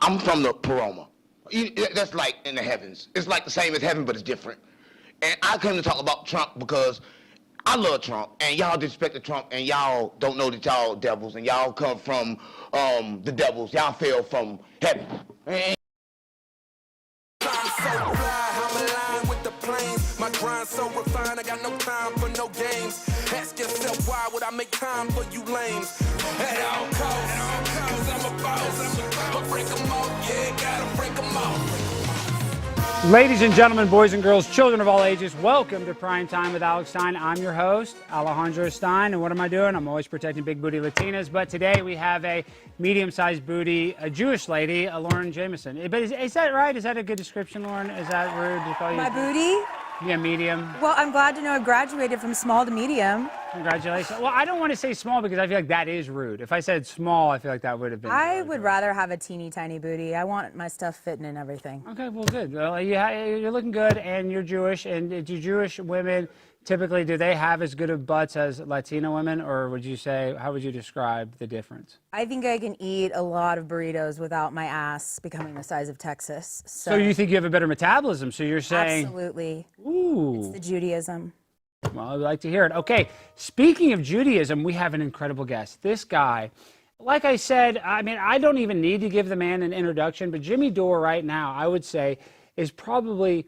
I'm from the Paroma. That's like in the heavens. It's like the same as heaven, but it's different. And I came to talk about Trump because I love Trump, and y'all disrespect Trump, and y'all don't know that y'all devils, and y'all come from the devils. Y'all fell from heaven. My grind so refined, I got no time for no games. Ask yourself why would I make time for you lames? At all costs, cause I'm a boss. I'll break them off, yeah, gotta break them off. Ladies and gentlemen, boys and girls, children of all ages, welcome to Prime Time with Alex Stein. I'm your host, Alejandro Stein, and what am I doing? I'm always protecting big booty Latinas, but today we have a medium-sized booty, a Jewish lady, Lauren Jamison. But is that right? Is that a good description, Lauren? Is that rude to call you? My booty? Yeah, medium. Well, I'm glad to know I graduated from small to medium. Congratulations. Well, I don't want to say small because I feel like that is rude. If I said small, I feel like that would have been. I would rather have a teeny tiny booty. I want my stuff fitting and everything. Okay, well, good. Well, you're looking good, and you're Jewish. And do Jewish women typically, do they have as good of butts as Latina women, or would you say, how would you describe the difference? I think I can eat a lot of burritos without my ass becoming the size of Texas. So you think you have a better metabolism? So you're saying? Absolutely. Ooh. It's the Judaism. Well, I'd like to hear it. Okay, speaking of Judaism, we have an incredible guest. This guy, like I said, I mean, I don't even need to give the man an introduction, but Jimmy Dore right now, I would say, is probably,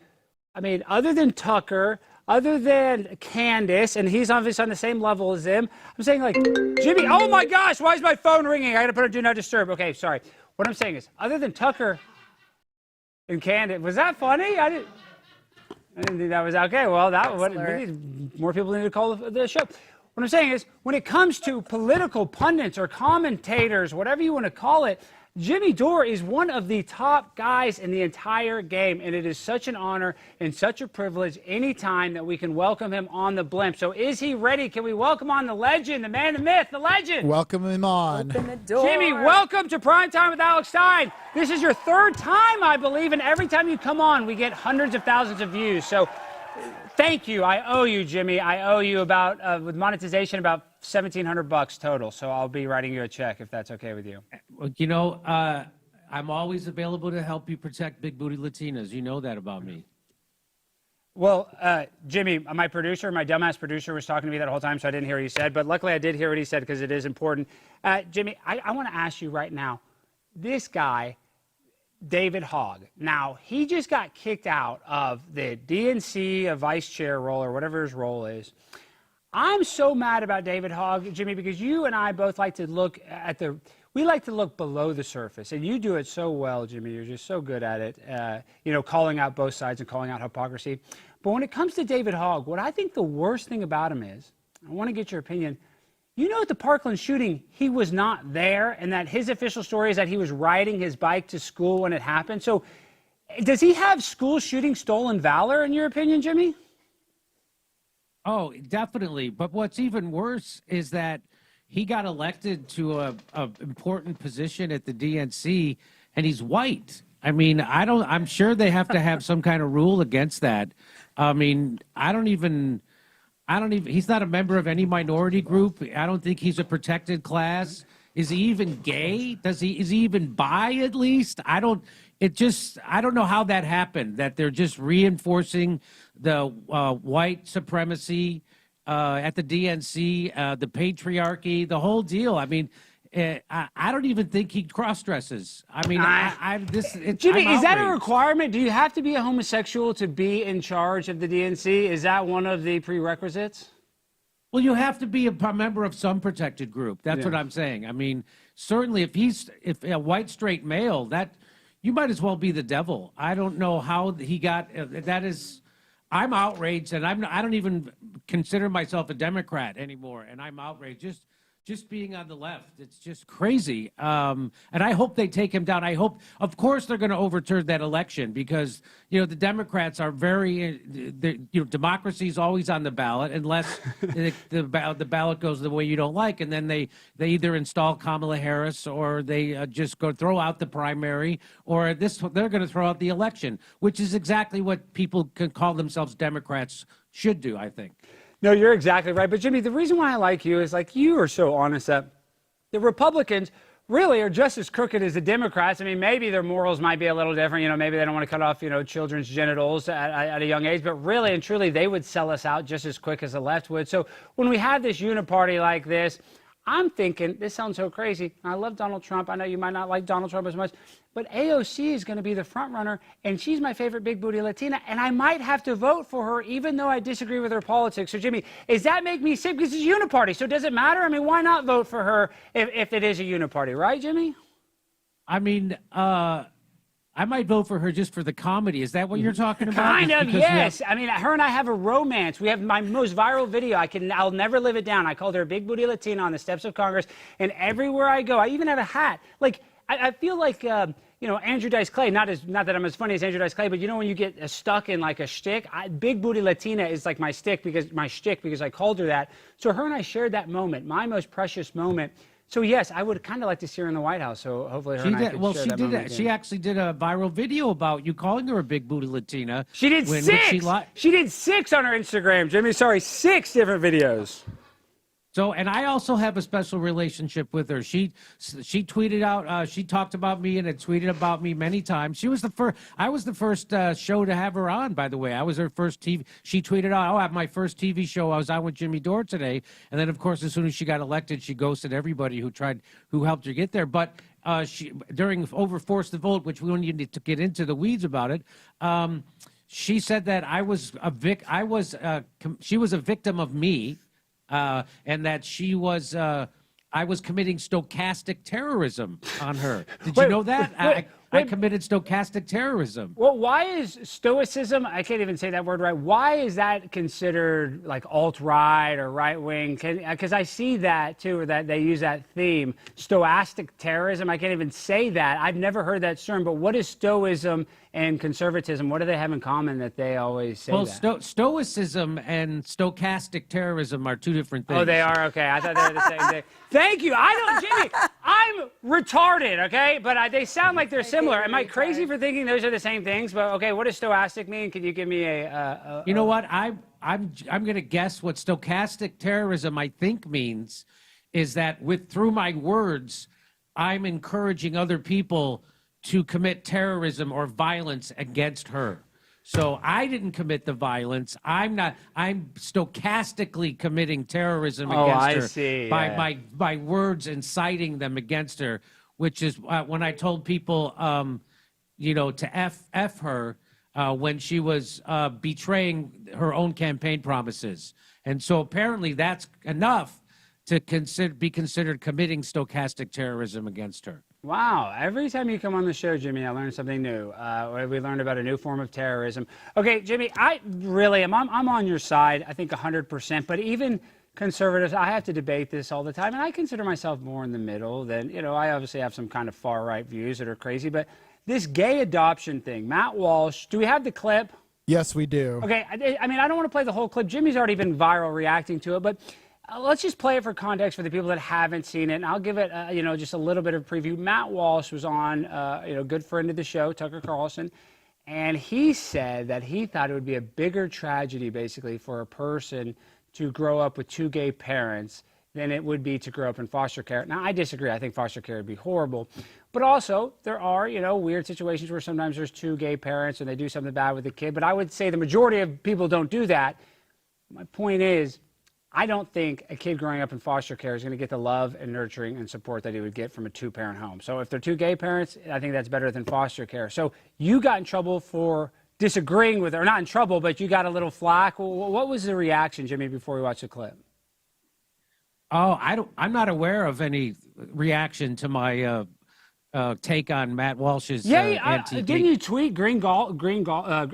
I mean, other than Tucker, other than Candace, and he's obviously on the same level as him, I'm saying like, Jimmy, oh my gosh, why is my phone ringing? I gotta put it do not disturb. Okay, sorry. What I'm saying is, other than Tucker and Candace, was that funny? I didn't think that was okay. Well, more people need to call the show. What I'm saying is, when it comes to political pundits or commentators, whatever you want to call it, Jimmy Dore is one of the top guys in the entire game, and it is such an honor and such a privilege anytime that we can welcome him on the blimp. So is he ready? Can we welcome on the legend, the man, the myth, the legend? Welcome him on. Open the door. Jimmy, welcome to Prime Time with Alex Stein. This is your third time, I believe, and every time you come on, we get hundreds of thousands of views. So thank you. I owe you, Jimmy. I owe you about, with monetization, about $1,700 total. So I'll be writing you a check if that's okay with you. Well, you know, I'm always available to help you protect big booty Latinas. You know that about me. Well, Jimmy, my producer, my dumbass producer, was talking to me that whole time, so I didn't hear what he said. But luckily, I did hear what he said because it is important. Jimmy, I want to ask you right now, this guy, David Hogg. Now, he just got kicked out of the DNC vice chair role or whatever his role is. I'm so mad about David Hogg, Jimmy, because you and I both like to look at we like to look below the surface, and you do it so well, Jimmy. You're just so good at it, you know, calling out both sides and calling out hypocrisy. But when it comes to David Hogg, what I think the worst thing about him is, I want to get your opinion. You know, at the Parkland shooting, he was not there, and that his official story is that he was riding his bike to school when it happened. So does he have school shooting stolen valor, in your opinion, Jimmy? Oh, definitely. But what's even worse is that he got elected to a important position at the DNC, and he's white. I mean, I'm sure they have to have some kind of rule against that. I mean, he's not a member of any minority group. I don't think he's a protected class. Is he even gay? Is he even bi at least? I don't know how that happened, that they're just reinforcing the white supremacy at the DNC, the patriarchy, the whole deal. I mean, I don't even think he cross-dresses. I mean, Jimmy, is that a requirement? Do you have to be a homosexual to be in charge of the DNC? Is that one of the prerequisites? Well, you have to be a member of some protected group. That's what I'm saying. I mean, certainly if a white straight male, that you might as well be the devil. I don't know how he got that is. I'm outraged, and I don't even consider myself a Democrat anymore, and I'm outraged just being on the left. It's just crazy. And I hope they take him down. I hope, of course, they're going to overturn that election because, you know, the Democrats are very, democracy is always on the ballot unless the ballot goes the way you don't like. And then they either install Kamala Harris or they just go throw out the primary or they're going to throw out the election, which is exactly what people can call themselves Democrats should do, I think. No, you're exactly right. But, Jimmy, the reason why I like you is, like, you are so honest that the Republicans, really are just as crooked as the Democrats. I mean, maybe their morals might be a little different. You know, maybe they don't want to cut off, children's genitals at a young age. But really and truly, they would sell us out just as quick as the left would. So when we have this uniparty like this, I'm thinking, this sounds so crazy. I love Donald Trump. I know you might not like Donald Trump as much, but AOC is going to be the front runner, and she's my favorite big booty Latina, and I might have to vote for her even though I disagree with her politics. So, Jimmy, does that make me sick? Because it's a uniparty, so does it matter? I mean, why not vote for her if it is a uniparty, right, Jimmy? I mean, I might vote for her just for the comedy. Is that what you're talking about? Kind of, yes. I mean, her and I have a romance. We have my most viral video. I'll never live it down. I called her a big booty Latina on the steps of Congress, and everywhere I go, I even have a hat. Like, I feel like, Andrew Dice Clay, not that I'm as funny as Andrew Dice Clay, but when you get stuck in like a shtick, big booty Latina is like my shtick because I called her that. So her and I shared that moment, my most precious moment. So yes, I would kind of like to see her in the White House. So hopefully her and I could share that moment again. She actually did a viral video about you calling her a big booty Latina. She did 6. She did 6 on her Instagram, Jimmy. Sorry, 6 different videos. So, and I also have a special relationship with her. She tweeted out, she talked about me and had tweeted about me many times. She was the first, I was the first show to have her on, by the way. I was her first TV, she tweeted out, I have my first TV show. I was on with Jimmy Dore today. And then, of course, as soon as she got elected, she ghosted everybody who helped her get there. But during Force the Vote, which we don't need to get into the weeds about it, she said that she was a victim of me. And that I was committing stochastic terrorism on her. Did you know that? I committed stochastic terrorism. Well, why is stoicism, I can't even say that word right, why is that considered like alt-right or right-wing? Because I see that too, or that they use that theme, stochastic terrorism. I can't even say that. I've never heard that term, but what is stoicism and conservatism? What do they have in common that they always say that? Well, stoicism and stochastic terrorism are two different things. Oh, they are? Okay. I thought they were the same thing. Thank you. Jimmy, I'm retarded, okay? But they sound like they're similar. Am I crazy for thinking those are the same things? But, okay, what does stochastic mean? Can you give me You know what? I'm going to guess what stochastic terrorism, I think, means is that through my words, I'm encouraging other people to commit terrorism or violence against her. So I didn't commit the violence. I'm stochastically committing terrorism against her by words inciting them against her, which is when I told people, to F her when she was betraying her own campaign promises. And so apparently that's enough to be considered committing stochastic terrorism against her. Wow. Every time you come on the show, Jimmy, I learn something new. We learned about a new form of terrorism. Okay, Jimmy, I really am. I'm on your side, I think 100%. But even conservatives, I have to debate this all the time. And I consider myself more in the middle than, I obviously have some kind of far-right views that are crazy. But this gay adoption thing, Matt Walsh, do we have the clip? Yes, we do. Okay, I mean, I don't want to play the whole clip. Jimmy's already been viral reacting to it. But let's just play it for context for the people that haven't seen it, and I'll give it, just a little bit of preview. Matt Walsh was on, good friend of the show, Tucker Carlson, and he said that he thought it would be a bigger tragedy, basically, for a person to grow up with 2 gay parents than it would be to grow up in foster care. Now, I disagree. I think foster care would be horrible. But also, there are, weird situations where sometimes there's 2 gay parents and they do something bad with the kid. But I would say the majority of people don't do that. My point is, I don't think a kid growing up in foster care is going to get the love and nurturing and support that he would get from a 2-parent home. So if they're 2 gay parents, I think that's better than foster care. So you got in trouble for disagreeing with her, or not in trouble, but you got a little flack. What was the reaction, Jimmy, before we watched the clip? Oh, I'm not aware of any reaction to my take on Matt Walsh's didn't you tweet Glenn Greenwald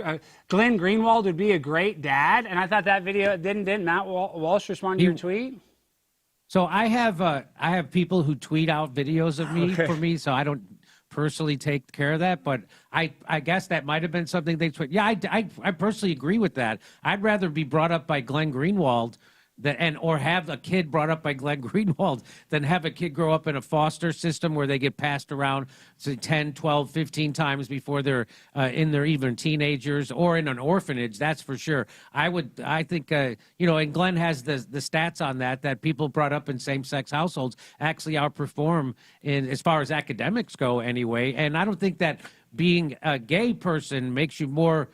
would be a great dad? And I thought that video didn't Matt Walsh respond to your tweet? So I have people who tweet out videos of me for me, so I don't personally take care of that, but I guess that might have been something they tweet. Yeah, I personally agree with that. I'd rather be brought up by Glenn Greenwald or have a kid brought up by Glenn Greenwald than have a kid grow up in a foster system where they get passed around, say, 10, 12, 15 times before they're in their even teenagers, or in an orphanage. That's for sure. I think, and Glenn has the stats on that people brought up in same-sex households actually outperform in as far as academics go anyway. And I don't think that being a gay person makes you more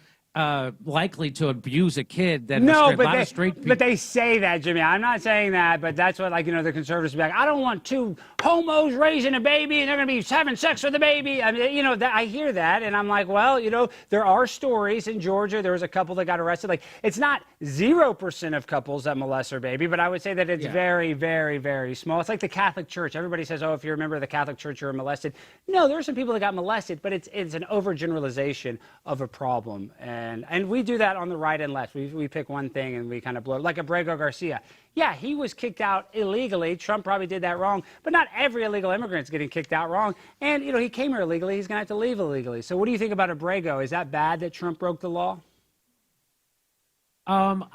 likely to abuse a kid than a lot of straight people. But they say that, Jimmy. I'm not saying that, but that's what, the conservatives be like, I don't want two homos raising a baby and they're going to be having sex with the baby. I mean, I hear that, and I'm like, well, there are stories in Georgia. There was a couple that got arrested. Like, it's not 0% of couples that molest their baby, but I would say that it's very, very, very small. It's like the Catholic Church. Everybody says, oh, if you're a member of the Catholic Church, you're molested. No, there are some people that got molested, but it's an overgeneralization of a problem. And we do that on the right and left. We pick one thing and we kind of blow it. Like Abrego Garcia. Yeah, he was kicked out illegally. Trump probably did that wrong. But not every illegal immigrant is getting kicked out wrong. And, he came here illegally. He's going to have to leave illegally. So what do you think about Abrego? Is that bad that Trump broke the law? The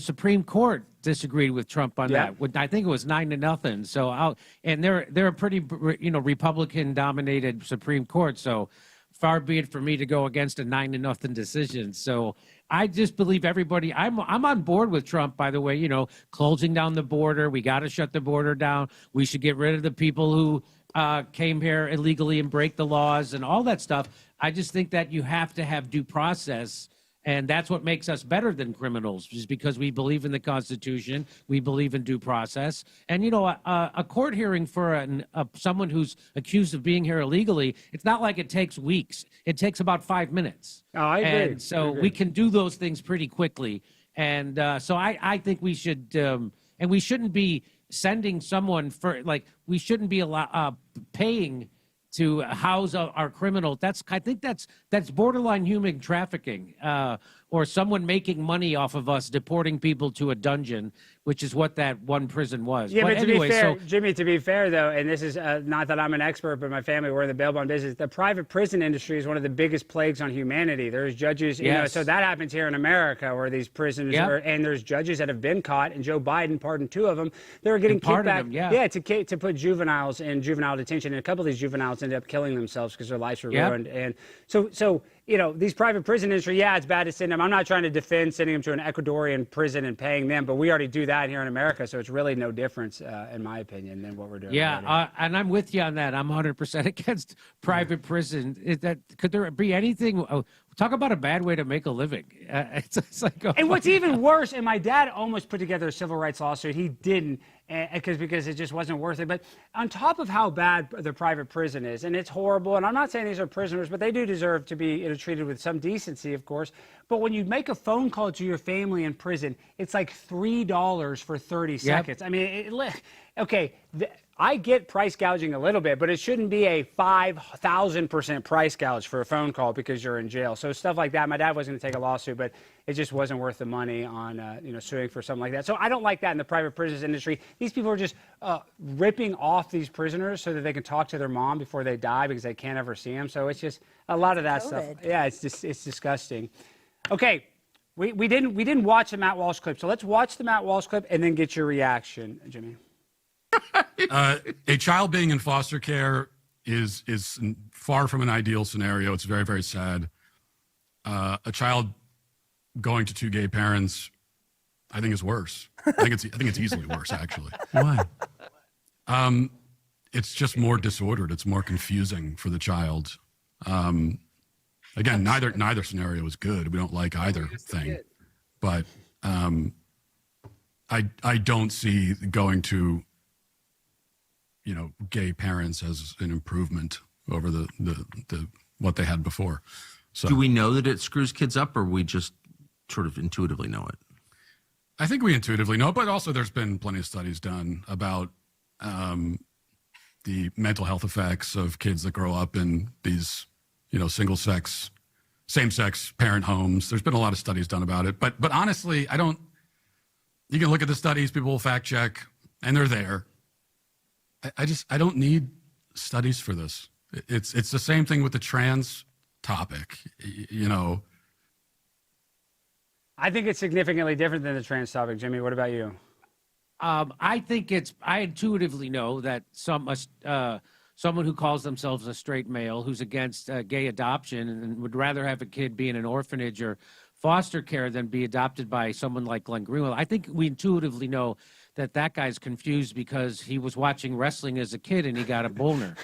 Supreme Court disagreed with Trump on that. I think it was 9-0. So they're a pretty, Republican dominated Supreme Court. So far be it for me to go against a 9-0 decision. So I just believe everybody. I'm on board with Trump, by the way. Closing down the border. We got to shut the border down. We should get rid of the people who came here illegally and break the laws and all that stuff. I just think that you have to have due process. And that's what makes us better than criminals, is because we believe in the Constitution, we believe in due process. And, a court hearing for someone who's accused of being here illegally, it's not like it takes weeks. It takes about 5 minutes. Oh, I agree. And so we can do those things pretty quickly. And so I think we should, and we shouldn't be sending someone we shouldn't be paying to house our criminal. I think that's borderline human trafficking, or someone making money off of us deporting people to a dungeon, which is what that one prison was. Yeah, but anyway, to be fair, Jimmy, to be fair though, and this is not that I'm an expert, but my family, we're in the bail bond business. The private prison industry is one of the biggest plagues on humanity. There's judges, so that happens here in America, where these prisons and there's judges that have been caught, and Joe Biden pardoned 2 of them. They were getting kickback, to put juveniles in juvenile detention, and a couple of these juveniles ended up killing themselves because their lives were ruined. And so these private prison industry, it's bad to send them. I'm not trying to defend sending them to an Ecuadorian prison and paying them, but we already do that here in America, so it's really no difference, in my opinion, than what we're doing. And I'm with you on that. I'm 100% against private prison. Could there be anything? Talk about a bad way to make a living. It's like, and what's even worse, and my dad almost put together a civil rights lawsuit. He didn't, because it just wasn't worth it. But on top of how bad the private prison is, and it's horrible, and I'm not saying these are prisoners, but they do deserve to be treated with some decency, of course. But when you make a phone call to your family in prison, it's like $3 for 30 seconds. I mean, I get price gouging a little bit, but it shouldn't be a 5,000% price gouge for a phone call because you're in jail. So stuff like that. My dad was going to take a lawsuit, but it just wasn't worth the money on suing for something like that. So I don't like that in the private prisons industry. These people are just ripping off these prisoners so that they can talk to their mom before they die because they can't ever see them. So it's just a lot of that stuff. Yeah, it's disgusting. Okay, we didn't watch the Matt Walsh clip, so let's watch the Matt Walsh clip and then get your reaction, Jimmy. A child being in foster care is far from an ideal scenario. It's very, very sad. A child going to 2 gay parents, I think, is worse. I think it's easily worse, actually. Why? It's just more disordered. It's more confusing for the child. Again, neither scenario is good. We don't like either thing, but I don't see going to gay parents as an improvement over the what they had before. So do we know that it screws kids up, or we just sort of intuitively know it? I think we intuitively know, but also there's been plenty of studies done about the mental health effects of kids that grow up in these, same-sex parent homes. There's been a lot of studies done about it, but honestly, you can look at the studies, people will fact check, and they're there. I don't need studies for this. It's the same thing with the trans topic, I think it's significantly different than the trans topic. Jimmy, what about you? I intuitively know that someone who calls themselves a straight male who's against gay adoption and would rather have a kid be in an orphanage or foster care than be adopted by someone like Glenn Greenwald. I think we intuitively know that guy's confused because he was watching wrestling as a kid and he got a boner.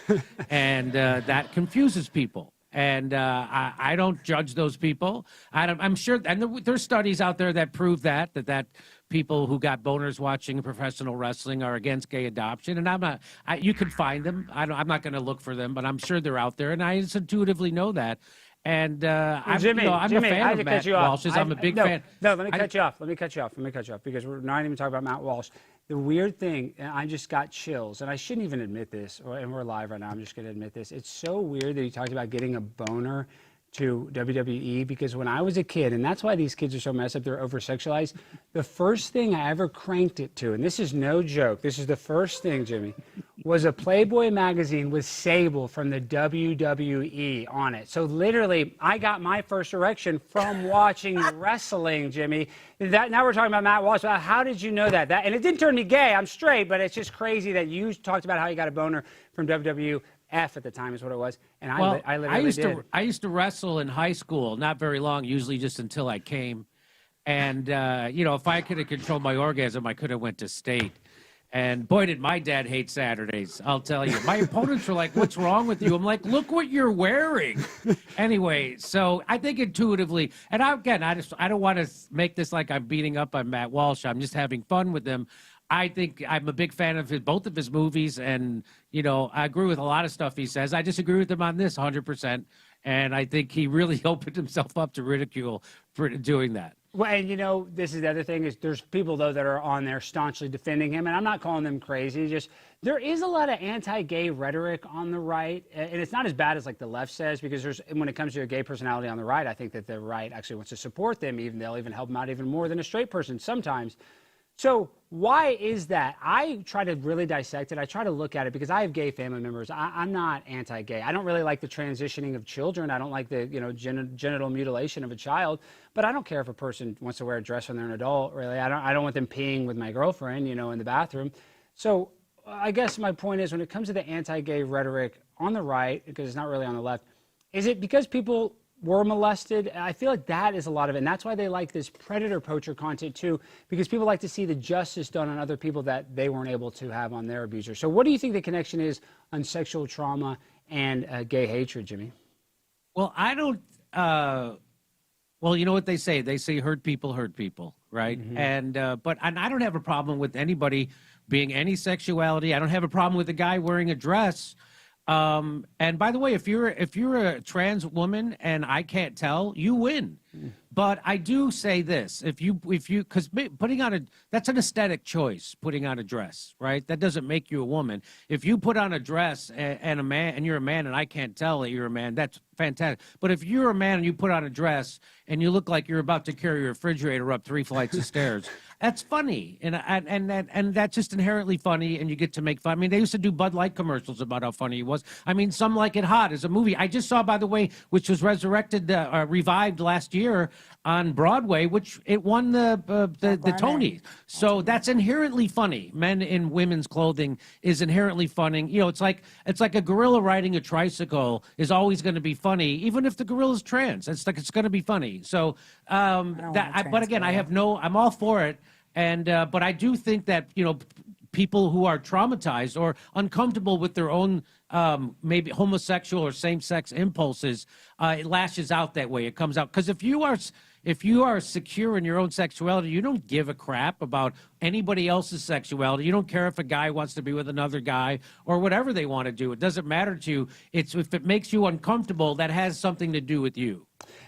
And that confuses people. And I don't judge those people. I'm sure, and there's studies out there that prove that people who got boners watching professional wrestling are against gay adoption. And you can find them. I'm not going to look for them, but I'm sure they're out there. And I just intuitively know that. And I'm Jimmy, a fan of Matt Walsh. I'm a big fan. No, let me cut you off. Let me cut you off because we're not even talking about Matt Walsh. The weird thing, and I just got chills, and I shouldn't even admit this, and we're live right now, I'm just going to admit this. It's so weird that he talked about getting a boner to WWE, because when I was a kid, and that's why these kids are so messed up, they're over-sexualized, the first thing I ever cranked it to, and this is no joke, this is the first thing, Jimmy, was a Playboy magazine with Sable from the WWE on it. So literally, I got my first erection from watching wrestling, Jimmy. Now we're talking about Matt Walsh. How did you know that? And it didn't turn me gay. I'm straight, but it's just crazy that you talked about how you got a boner from WWF at the time is what it was. And I literally did. I used to wrestle in high school, not very long, usually just until I came. And, if I could have controlled my orgasm, I could have went to state. And boy, did my dad hate Saturdays, I'll tell you. My opponents were like, what's wrong with you? I'm like, look what you're wearing. Anyway, so I think intuitively, and I don't want to make this like I'm beating up on Matt Walsh. I'm just having fun with him. I think I'm a big fan of both of his movies, and, I agree with a lot of stuff he says. I disagree with him on this 100%, and I think he really opened himself up to ridicule for doing that. Well, and this is the other thing is there's people, though, that are on there staunchly defending him, and I'm not calling them crazy. Just there is a lot of anti-gay rhetoric on the right, and it's not as bad as like the left says, because when it comes to a gay personality on the right, I think that the right actually wants to support them. They'll even help them out even more than a straight person sometimes. So why is that? I try to really dissect it. I try to look at it because I have gay family members. I'm not anti-gay. I don't really like the transitioning of children. I don't like the genital mutilation of a child. But I don't care if a person wants to wear a dress when they're an adult. Really, I don't want them peeing with my girlfriend, in the bathroom. So I guess my point is, when it comes to the anti-gay rhetoric on the right, because it's not really on the left, is it because people were molested? I feel like that is a lot of it, and that's why they like this predator poacher content too, because people like to see the justice done on other people that they weren't able to have on their abuser. So what do you think the connection is on sexual trauma and gay hatred, Jimmy? Well, I don't well, you know what they say hurt people, right? Mm-hmm. And I don't have a problem with anybody being any sexuality. I don't have a problem with a guy wearing a dress. And by the way, if you're a trans woman and I can't tell, you win. But I do say this, because that's an aesthetic choice, putting on a dress, right? That doesn't make you a woman. If you put on a dress and you're a man and I can't tell that you're a man, that's fantastic. But if you're a man and you put on a dress and you look like you're about to carry your refrigerator up 3 flights of stairs, that's funny. And that's just inherently funny, and you get to make fun. I mean, they used to do Bud Light commercials about how funny he was. I mean, Some Like It Hot is a movie I just saw, by the way, which was revived last year on Broadway, which it won the Tony. So that's inherently funny. Men in women's clothing is inherently funny. It's like a gorilla riding a tricycle is always going to be funny, even if the gorilla's trans. It's going to be funny. So, but again, I'm all for it. And but I do think that people who are traumatized or uncomfortable with their own maybe homosexual or same-sex impulses, it lashes out that way. It comes out because if you are secure in your own sexuality, you don't give a crap about anybody else's sexuality. You don't care if a guy wants to be with another guy or whatever they want to do. It doesn't matter to you. If it makes you uncomfortable, that has something to do with you.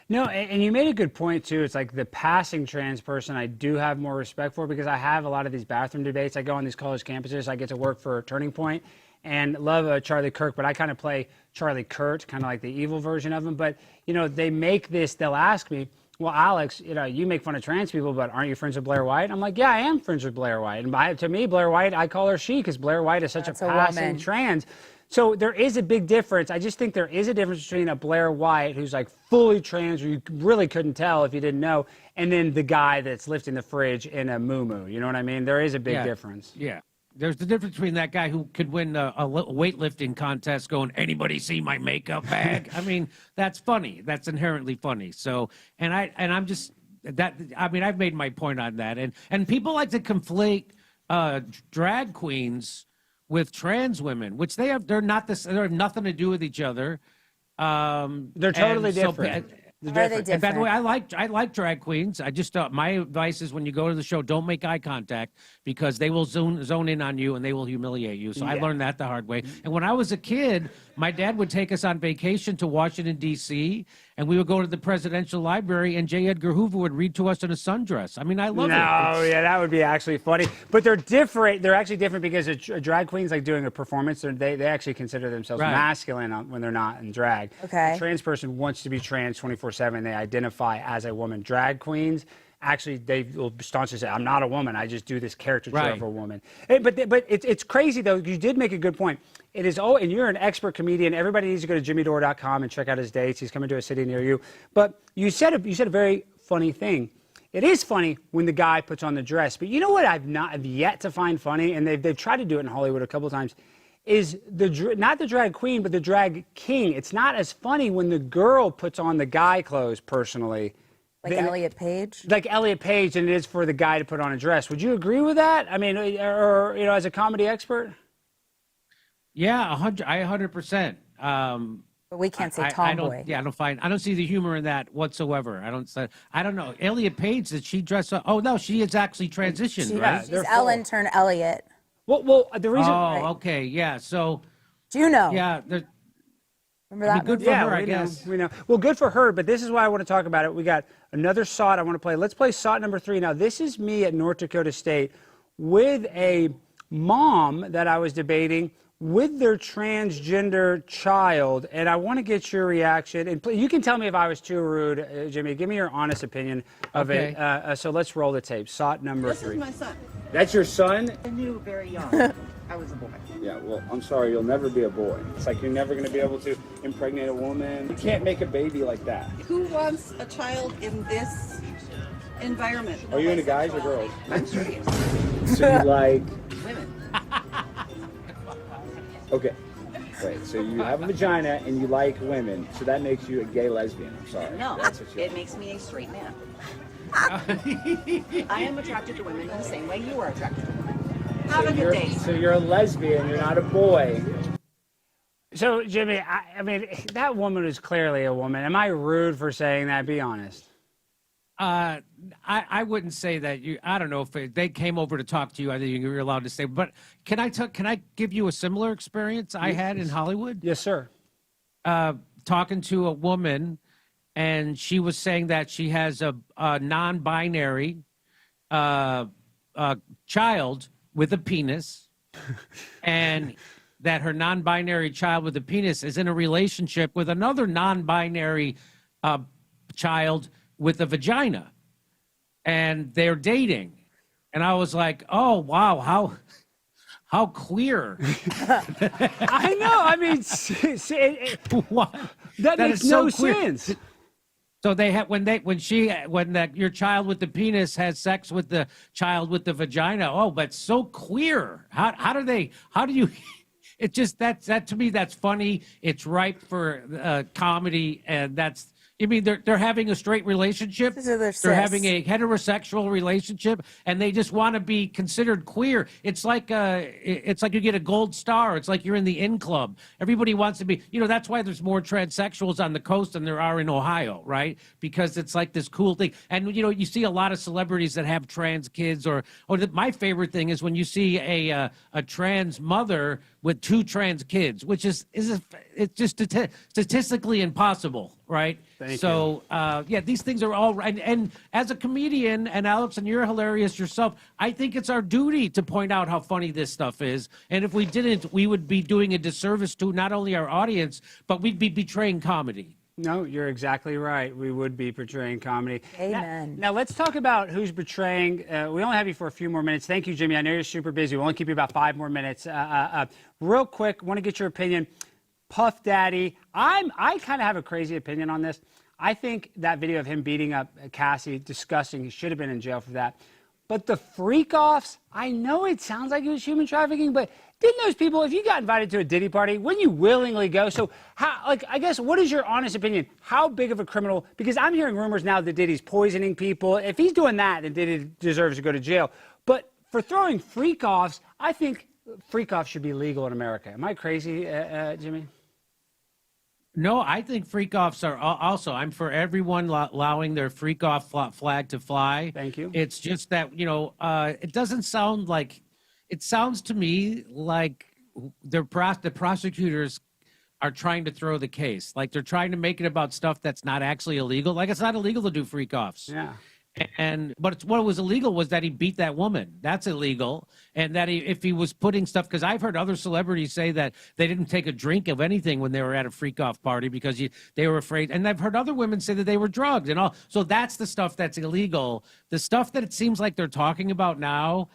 No, and you made a good point, too. It's like the passing trans person I do have more respect for, because I have a lot of these bathroom debates. I go on these college campuses. I get to work for Turning Point and love Charlie Kirk, but I kind of play Charlie Kurt, kind of like the evil version of him. But, they make this, they'll ask me, well, Alex, you make fun of trans people, but aren't you friends with Blair White? I'm like, yeah, I am friends with Blair White. And to me, Blair White, I call her she, because Blair White is such a passing trans. So there is a big difference. I just think there is a difference between a Blair White who's like fully trans, or you really couldn't tell if you didn't know, and then the guy that's lifting the fridge in a muumuu. You know what I mean? There is a big difference. Yeah. There's the difference between that guy who could win a weightlifting contest going, anybody see my makeup bag? I mean, that's funny. That's inherently funny. So, I'm just that, I mean, I've made my point on that. And people like to conflate drag queens with trans women, which they're not this, they have nothing to do with each other. They're totally different. Are they different? And by the way, I like drag queens. I just my advice is when you go to the show, don't make eye contact because they will zone in on you and they will humiliate you. So I learned that the hard way. And when I was a kid, my dad would take us on vacation to Washington D.C. and we would go to the presidential library and J. Edgar Hoover would read to us in a sundress. I mean, I love it. No, yeah, that would be actually funny. But they're different. They're actually different because a drag queen's like doing a performance. They actually consider themselves masculine when they're not in drag. Okay. A trans person wants to be trans 24/7. They identify as a woman. Drag queens, actually, they will staunchly say, I'm not a woman. I just do this caricature of a woman. But it's crazy, though. You did make a good point. It is, and you're an expert comedian. Everybody needs to go to jimmydore.com and check out his dates. He's coming to a city near you. But you said a very funny thing. It is funny when the guy puts on the dress. But you know what I've yet to find funny, and they've tried to do it in Hollywood a couple of times, is not the drag queen, but the drag king. It's not as funny when the girl puts on the guy clothes, personally. Like Elliot Page? Like Elliot Page, than it is for the guy to put on a dress. Would you agree with that? I mean, or as a comedy expert? Yeah, 100%. But we can't say tomboy. I don't see the humor in that whatsoever. I don't know. Elliot Page, did she dress up? Oh no, she is actually transitioned, right? She's Ellen turned Elliot. Well, the reason. Oh, okay, yeah. So. Juno. Yeah. Remember that? Good for her, I guess. We know. Well, good for her, but this is why I want to talk about it. We got another SOT I want to play. Let's play SOT number 3. Now, this is me at North Dakota State with a mom that I was debating with their transgender child, and I want to get your reaction. And you can tell me if I was too rude, Jimmy. Give me your honest opinion of it. So let's roll the tape. SOT number 3. This is my son. That's your son? I knew very young I was a boy. Yeah, well, I'm sorry, you'll never be a boy. It's like you're never going to be able to impregnate a woman. You can't make a baby like that. Who wants a child in this environment? Are you into guys or girls? I'm straight. So you like... Women. Okay. Wait, so you have a vagina and you like women, so that makes you a gay lesbian. I'm sorry. No, That's what you it makes me a straight man. I am attracted to women in the same way you are attracted to women. Have a good day. So you're a lesbian, you're not a boy. So, Jimmy, I mean, that woman is clearly a woman. Am I rude for saying that? Be honest. I wouldn't say that. I don't know if they came over to talk to you. I think you're allowed to say. But can I give you a similar experience I had in Hollywood? Yes, sir. Talking to a woman, and she was saying that she has a non-binary child with a penis, and that her non-binary child with a penis is in a relationship with another non-binary child with a vagina, and they're dating. And I was like, oh, wow, how queer. I know. I mean, that makes no sense. So they have when your child with the penis has sex with the child with the vagina. Oh, but so queer. How do you? It just that to me that's funny. It's ripe for comedy, and that's. I mean, they're having a straight relationship. They're having a heterosexual relationship, and they just want to be considered queer. It's like you get a gold star. It's like you're in the in club. Everybody wants to be. That's why there's more transsexuals on the coast than there are in Ohio, right? Because it's like this cool thing. And you see a lot of celebrities that have trans kids, my favorite thing is when you see a trans mother with 2 trans kids, which it's just statistically impossible, right? Thank you. Yeah, these things are all right. And as a comedian, and Alex, and you're hilarious yourself, I think it's our duty to point out how funny this stuff is. And if we didn't, we would be doing a disservice to not only our audience, but we'd be betraying comedy. No, you're exactly right. We would be portraying comedy. Amen. Now let's talk about who's portraying. We only have you for a few more minutes. Thank you, Jimmy. I know you're super busy. We'll only keep you about 5 more minutes. Real quick, want to get your opinion. Puff Daddy. I kind of have a crazy opinion on this. I think that video of him beating up Cassie, disgusting. He should have been in jail for that. But the freak-offs, I know it sounds like it was human trafficking, but didn't those people, if you got invited to a Diddy party, wouldn't you willingly go? So, how, like, I guess, what is your honest opinion? How big of a criminal? Because I'm hearing rumors now that Diddy's poisoning people. If he's doing that, then Diddy deserves to go to jail. But for throwing freak-offs, I think freak-offs should be legal in America. Am I crazy, Jimmy? No, I think freak-offs are also, I'm for everyone allowing their freak-off flag to fly. Thank you. It's just that, it doesn't sound like, it sounds to me like the prosecutors are trying to throw the case. Like they're trying to make it about stuff that's not actually illegal. Like it's not illegal to do freak-offs. Yeah. But what was illegal was that he beat that woman. That's illegal. And that if he was putting stuff, because I've heard other celebrities say that they didn't take a drink of anything when they were at a freak-off party because they were afraid. And I've heard other women say that they were drugged and all. So that's the stuff that's illegal. The stuff that it seems like they're talking about now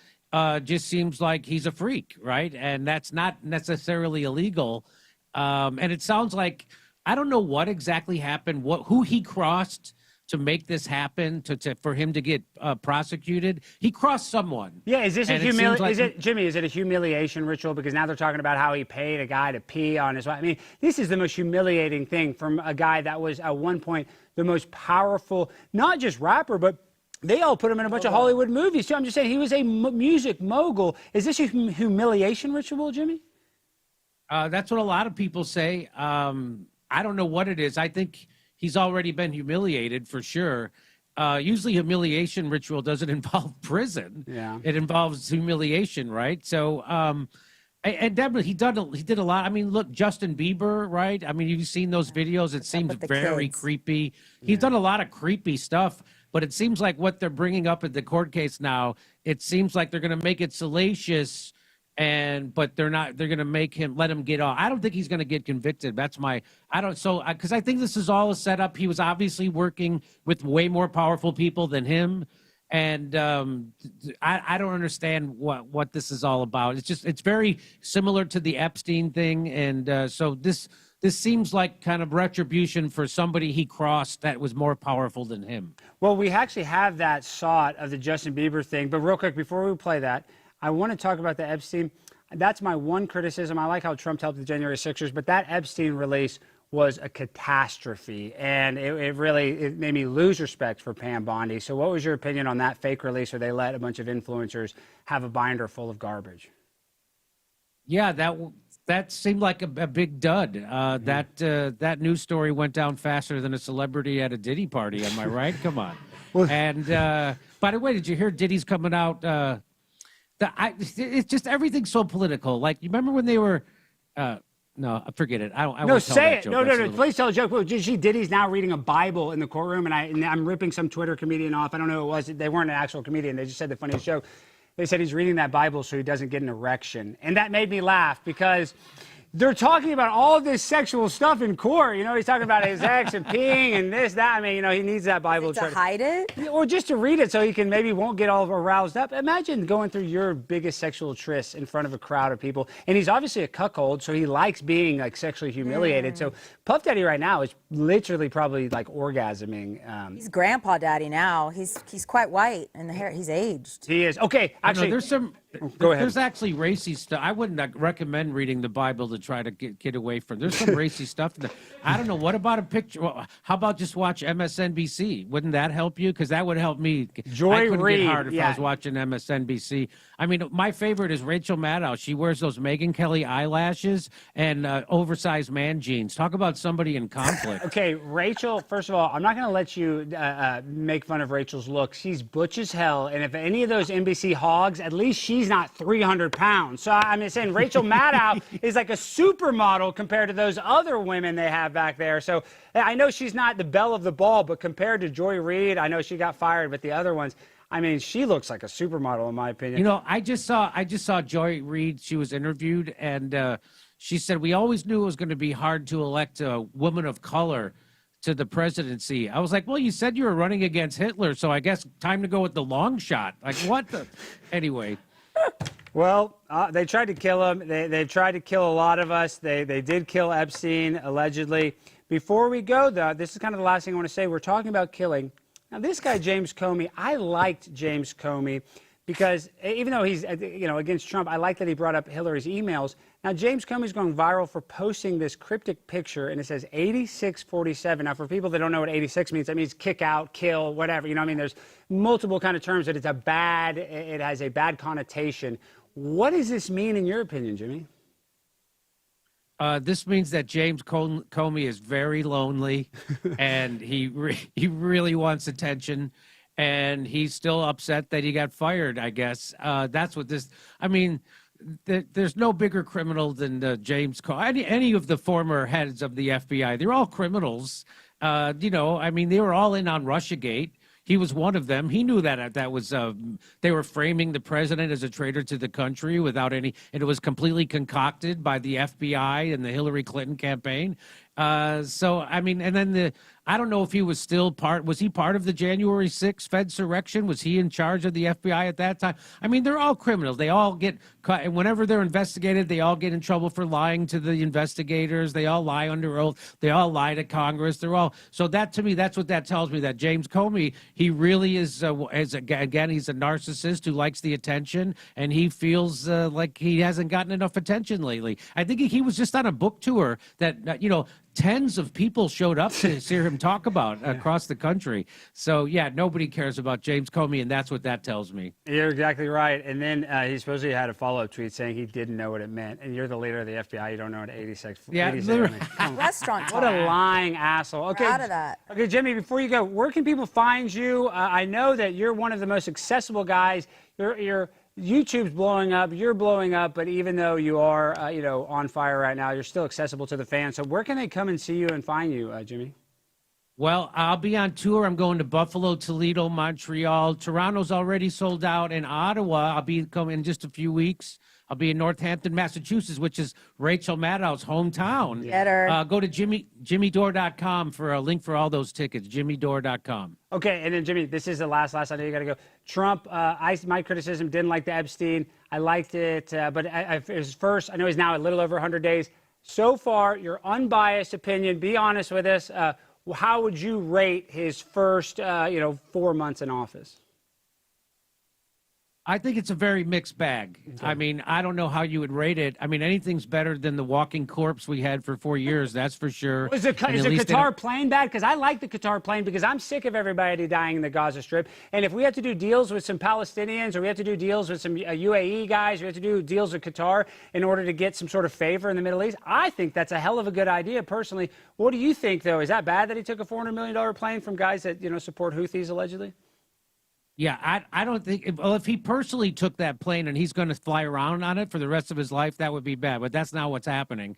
just seems like he's a freak, right? And that's not necessarily illegal. And it sounds like, I don't know what exactly happened, who he crossed to make this happen, for him to get prosecuted. He crossed someone. Yeah, is this Jimmy, is it a humiliation ritual? Because now they're talking about how he paid a guy to pee on his wife. I mean, this is the most humiliating thing from a guy that was at one point the most powerful, not just rapper, but they all put him in a bunch of Hollywood movies too. I'm just saying he was a music mogul. Is this a humiliation ritual, Jimmy? That's what a lot of people say. I don't know what it is. I think he's already been humiliated for sure. Usually humiliation ritual doesn't involve prison. Yeah. It involves humiliation, right? So, and definitely he did a lot. I mean, look, Justin Bieber, right? I mean, you've seen those videos. It seems very creepy. He's done a lot of creepy stuff, but it seems like what they're bringing up at the court case now, it seems like they're going to make it salacious. But they're going to let him get off. I don't think he's going to get convicted. Because I think this is all a setup. He was obviously working with way more powerful people than him. And I don't understand what this is all about. It's very similar to the Epstein thing. And so this seems like kind of retribution for somebody he crossed that was more powerful than him. Well, we actually have that shot of the Justin Bieber thing. But real quick, before we play that, I want to talk about the Epstein. That's my one criticism. I like how Trump helped the January 6ers, but that Epstein release was a catastrophe, and it made me lose respect for Pam Bondi. So what was your opinion on that fake release where they let a bunch of influencers have a binder full of garbage? Yeah, that seemed like a big dud. That news story went down faster than a celebrity at a Diddy party. Am I right? Come on. And by the way, did you hear Diddy's coming out? It's just everything's so political. Like, you remember when they were, no, forget it. I no, say it. No. Please tell a joke. Well, Diddy's now reading a Bible in the courtroom, and I'm ripping some Twitter comedian off. I don't know who it was. They weren't an actual comedian. They just said the funniest joke. They said he's reading that Bible so he doesn't get an erection. And that made me laugh because they're talking about all this sexual stuff in court. He's talking about his ex and peeing and this, that. I mean, he needs that Bible to hide it? Or just to read it so he won't get all aroused up. Imagine going through your biggest sexual tryst in front of a crowd of people. And he's obviously a cuckold, so he likes being like sexually humiliated. So Puff Daddy right now is literally probably like orgasming. He's Grandpa Daddy now. He's quite white in the hair. He's aged. He is. Okay, actually, there's some. Go ahead. There's actually racy stuff. I wouldn't recommend reading the Bible to try to get away from. There's some racy stuff. I don't know. What about a picture? Well, how about just watch MSNBC? Wouldn't that help you? Because that would help me. Joy Reid. Get hard if I was watching MSNBC. I mean, my favorite is Rachel Maddow. She wears those Megyn Kelly eyelashes and oversized man jeans. Talk about somebody in conflict. Okay, Rachel, first of all, I'm not going to let you make fun of Rachel's look. She's butch as hell. And if any of those NBC hogs, at least she's not 300 pounds. So I'm saying Rachel Maddow is like a supermodel compared to those other women they have back there. So I know she's not the belle of the ball, but compared to Joy Reid, I know she got fired, but the other ones, I mean, she looks like a supermodel in my opinion. I just saw Joy Reid. She was interviewed, and she said, we always knew it was going to be hard to elect a woman of color. to the presidency. I was like, well, you said you were running against Hitler, so I guess time to go with the long shot. Like, what the? Anyway. Well, they tried to kill him. They've tried to kill a lot of us. They did kill Epstein, allegedly. Before we go, though, this is kind of the last thing I want to say. We're talking about killing. Now, this guy, James Comey, I liked James Comey because even though he's against Trump, I like that he brought up Hillary's emails. Now, James Comey's going viral for posting this cryptic picture, and it says 8647. Now, for people that don't know what 86 means, that means kick out, kill, whatever. You know what I mean? There's multiple kind of terms that it has a bad connotation. What does this mean in your opinion, Jimmy? This means that James Comey is very lonely, and he really wants attention, and he's still upset that he got fired, I guess. That's what this. I mean, there's no bigger criminal than James Comey. Any of the former heads of the FBI, they're all criminals. I mean, they were all in on Russiagate. He was one of them. He knew that was they were framing the president as a traitor to the country without any, and it was completely concocted by the FBI and the Hillary Clinton campaign. So I mean, and then I don't know if he was still was he part of the January 6th Fedsurrection? Was he in charge of the FBI at that time? I mean, they're all criminals. They all get caught, and whenever they're investigated, they all get in trouble for lying to the investigators. They all lie under oath. They all lie to Congress. So that, to me, that's what that tells me, that James Comey, he really is, again, he's a narcissist who likes the attention, and he feels like he hasn't gotten enough attention lately. I think he was just on a book tour that, tens of people showed up to hear him talk about across the country. So, yeah, nobody cares about James Comey, and that's what that tells me. You're exactly right. And then he supposedly had a follow-up tweet saying he didn't know what it meant. And you're the leader of the FBI. You don't know what 86. Yeah, 86 literally. Restaurant What a lying asshole. Okay, We're out of that. Okay, Jimmy, before you go, where can people find you? I know that you're one of the most accessible guys. You're YouTube's blowing up, you're blowing up, but even though you are, on fire right now, you're still accessible to the fans. So where can they come and see you and find you, Jimmy? Well, I'll be on tour. I'm going to Buffalo, Toledo, Montreal. Toronto's already sold out. And Ottawa, I'll be coming in just a few weeks. I'll be in Northampton, Massachusetts, which is Rachel Maddow's hometown. Get her. Go to jimmydore.com for a link for all those tickets, jimmydore.com. Okay, and then, Jimmy, this is the last. I know you got to go. Trump, my criticism, didn't like the Epstein. I liked it, but his first, I know he's now a little over 100 days. So far, your unbiased opinion, be honest with us. How would you rate his first, 4 months in office? I think it's a very mixed bag. Okay. I mean, I don't know how you would rate it. I mean, anything's better than the walking corpse we had for 4 years, that's for sure. Is the Qatar plane bad? Because I like the Qatar plane because I'm sick of everybody dying in the Gaza Strip. And if we have to do deals with some Palestinians or we have to do deals with some UAE guys, we have to do deals with Qatar in order to get some sort of favor in the Middle East, I think that's a hell of a good idea, personally. What do you think, though? Is that bad that he took a $400 million plane from guys that, support Houthis, allegedly? Yeah, I don't think, well, if he personally took that plane and he's going to fly around on it for the rest of his life, that would be bad. But that's not what's happening.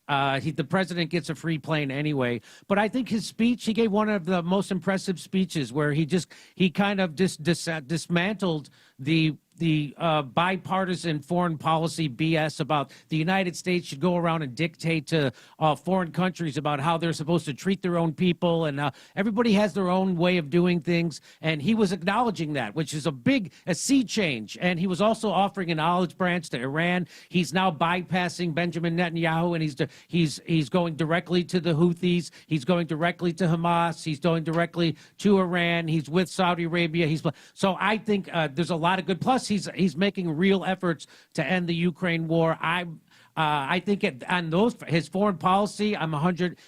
The president gets a free plane anyway. But I think his speech, he gave one of the most impressive speeches where he kind of dismantled the bipartisan foreign policy BS about the United States should go around and dictate to foreign countries about how they're supposed to treat their own people, and everybody has their own way of doing things. And he was acknowledging that, which is a sea change. And he was also offering an olive branch to Iran. He's now bypassing Benjamin Netanyahu, and he's going directly to the Houthis. He's going directly to Hamas. He's going directly to Iran. He's with Saudi Arabia. So I think there's a lot of good. Plus, he's making real efforts to end the Ukraine war. I think on his foreign policy,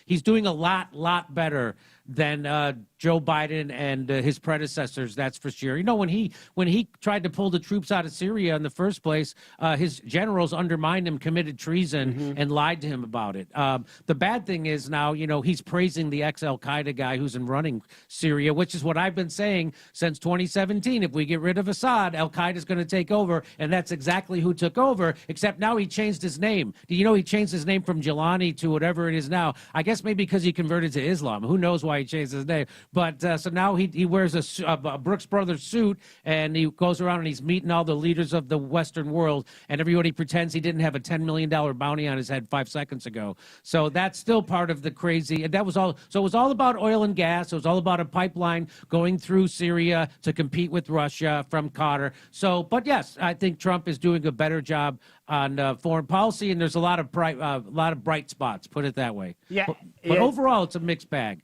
he's doing a lot better than Joe Biden and his predecessors, that's for sure. When he tried to pull the troops out of Syria in the first place, his generals undermined him, committed treason, and lied to him about it. The bad thing is now, he's praising the ex-Al-Qaeda guy who's running Syria, which is what I've been saying since 2017. If we get rid of Assad, Al-Qaeda is going to take over, and that's exactly who took over, except now he changed his name. Do you know he changed his name from Jelani to whatever it is now? I guess maybe because he converted to Islam. Who knows why he changed his name? But so now he wears a Brooks Brothers suit, and he goes around and he's meeting all the leaders of the Western world, and everybody pretends he didn't have a $10 million bounty on his head 5 seconds ago. So that's still part of the crazy. And that was all. So it was all about oil and gas. It was all about a pipeline going through Syria to compete with Russia from Qatar. So, but yes, I think Trump is doing a better job on foreign policy, and there's a lot of bright spots. Put it that way. Yeah, but overall, it's a mixed bag.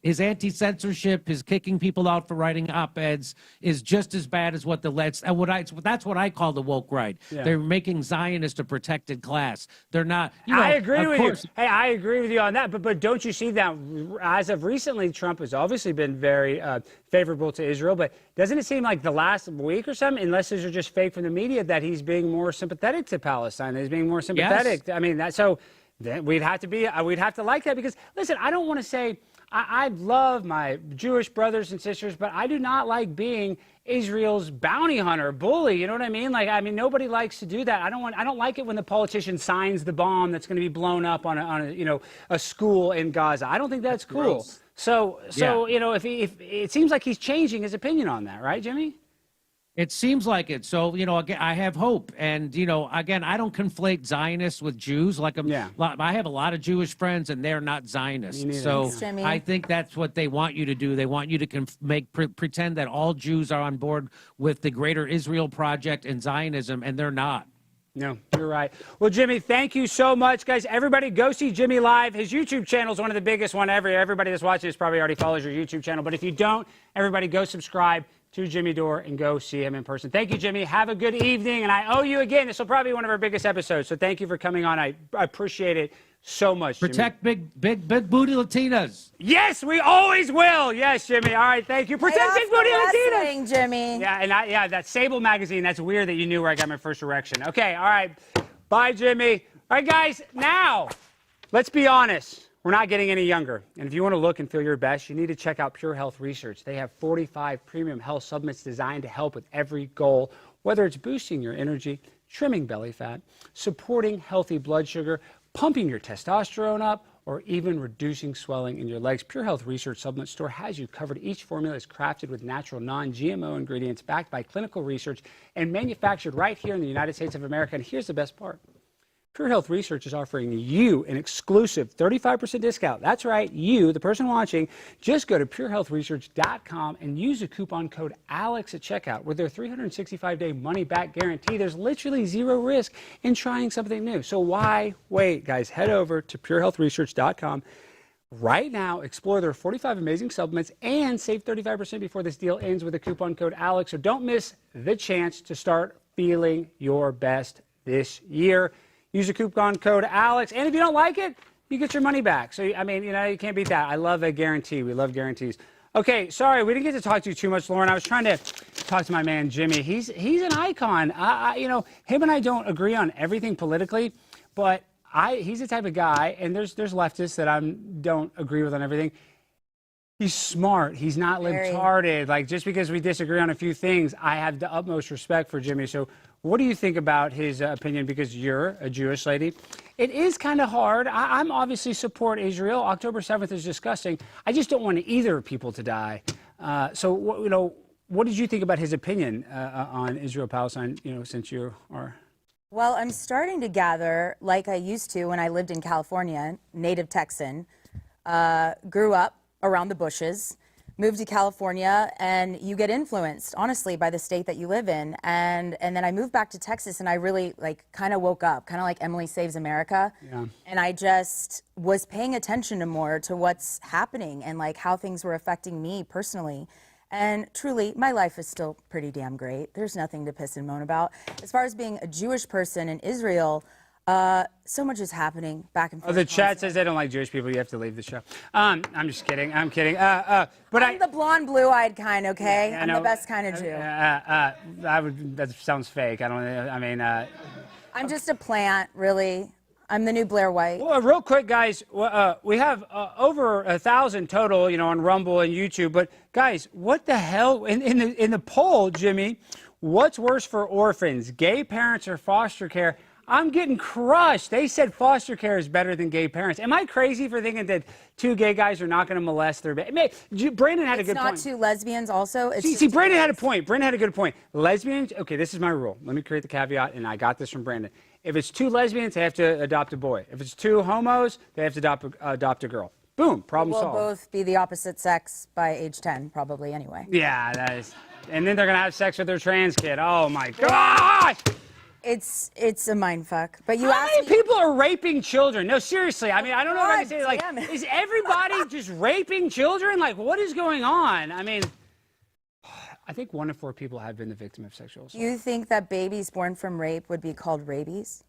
His anti-censorship, his kicking people out for writing op-eds is just as bad as what the that's what I call the woke right. Yeah. They're making Zionists a protected class. They're not. I agree with you. Hey, I agree with you on that. But don't you see that as of recently, Trump has obviously been very favorable to Israel. But doesn't it seem like the last week or something, unless these are just fake from the media, that he's being more sympathetic to Palestine? He's being more sympathetic. Yes. I mean, then we'd have to like that, because listen, I don't want to say I love my Jewish brothers and sisters, but I do not like being Israel's bounty hunter, bully. You know what I mean? Like, I mean, nobody likes to do that. I don't like it when the politician signs the bomb that's going to be blown up on a school in Gaza. I don't think that's cool. Gross. So yeah. If it seems like he's changing his opinion on that, right, Jimmy? It seems like it. So, again, I have hope. And, again, I don't conflate Zionists with Jews. I have a lot of Jewish friends, and they're not Zionists. So Thanks, I think that's what they want you to do. They want you to pretend that all Jews are on board with the Greater Israel Project and Zionism, and they're not. No, you're right. Well, Jimmy, thank you so much, guys. Everybody go see Jimmy live. His YouTube channel is one of the biggest one ever. Everybody that's watching this probably already follows your YouTube channel. But if you don't, everybody go subscribe to Jimmy Dore and go see him in person. Thank you, Jimmy. Have a good evening. And I owe you again. This will probably be one of our biggest episodes. So thank you for coming on. I appreciate it so much, Protect Jimmy. big booty Latinas. Yes, we always will. Yes, Jimmy. All right, thank you. Protect big booty Latinas. Jimmy. Yeah, and that Sable magazine, that's weird that you knew where I got my first erection. Okay, all right. Bye, Jimmy. All right, guys, now, let's be honest. We're not getting any younger. And if you want to look and feel your best, you need to check out PureHealth Research. They have 45 premium health supplements designed to help with every goal, whether it's boosting your energy, trimming belly fat, supporting healthy blood sugar, pumping your testosterone up, or even reducing swelling in your legs. PureHealth Research Supplement Store has you covered. Each formula is crafted with natural, non-GMO ingredients backed by clinical research and manufactured right here in the United States of America. And here's the best part. PureHealth Research is offering you an exclusive 35% discount. That's right, you, the person watching. Just go to purehealthresearch.com and use the coupon code ALEX at checkout. With their 365-day money-back guarantee, there's literally zero risk in trying something new. So why wait, guys? Head over to purehealthresearch.com right now. Explore their 45 amazing supplements and save 35% before this deal ends with the coupon code ALEX. So don't miss the chance to start feeling your best this year. Use the coupon code ALEX, and if you don't like it, you get your money back. So, I mean, you can't beat that. I love a guarantee. We love guarantees. Okay, sorry, we didn't get to talk to you too much, Lauren. I was trying to talk to my man, Jimmy. He's an icon. Him and I don't agree on everything politically, but he's the type of guy, and there's leftists that I don't agree with on everything. He's smart. He's not libtarded. Like, just because we disagree on a few things, I have the utmost respect for Jimmy. So what do you think about his opinion? Because you're a Jewish lady. It is kind of hard. I'm obviously support Israel. October 7th is disgusting. I just don't want either people to die. So, what did you think about his opinion on Israel-Palestine, since you are? Well, I'm starting to gather, like I used to when I lived in California, native Texan, grew up around the bushes, moved to California, and you get influenced, honestly, by the state that you live in. And then I moved back to Texas, and I really kind of woke up, kind of like Emily Saves America. Yeah. And I just was paying attention to what's happening and how things were affecting me personally. And truly, my life is still pretty damn great. There's nothing to piss and moan about. As far as being a Jewish person in Israel, so much is happening back and forth. Oh, the chat says they don't like Jewish people. You have to leave the show. I'm just kidding. I'm kidding. But I'm the blonde, blue-eyed kind, okay? I'm the best kind of Jew. That sounds fake. I'm just a plant, really. I'm the new Blair White. Well, real quick, guys, we have over 1,000 total, on Rumble and YouTube. But guys, what the hell in the poll, Jimmy? What's worse for orphans, gay parents or foster care? I'm getting crushed. They said foster care is better than gay parents. Am I crazy for thinking that 2 gay guys are not going to molest their baby? Brandon had a good point. It's not 2 lesbians also. It's See, Brandon had a point. Brandon had a good point. Lesbians, okay, this is my rule. Let me create the caveat, and I got this from Brandon. If it's 2 lesbians, they have to adopt a boy. If it's 2 homos, they have to adopt a girl. Boom, problem solved. We'll both be the opposite sex by age 10, probably anyway. Yeah, that is. And then they're going to have sex with their trans kid. Oh, my gosh! It's a mindfuck. But you How asked many people are raping children? No, seriously. I mean, I don't know if I can say, like, damn it. is everybody just raping children? Like, what is going on? I mean, I think 1 in 4 people have been the victim of sexual assault. You think that babies born from rape would be called rabies?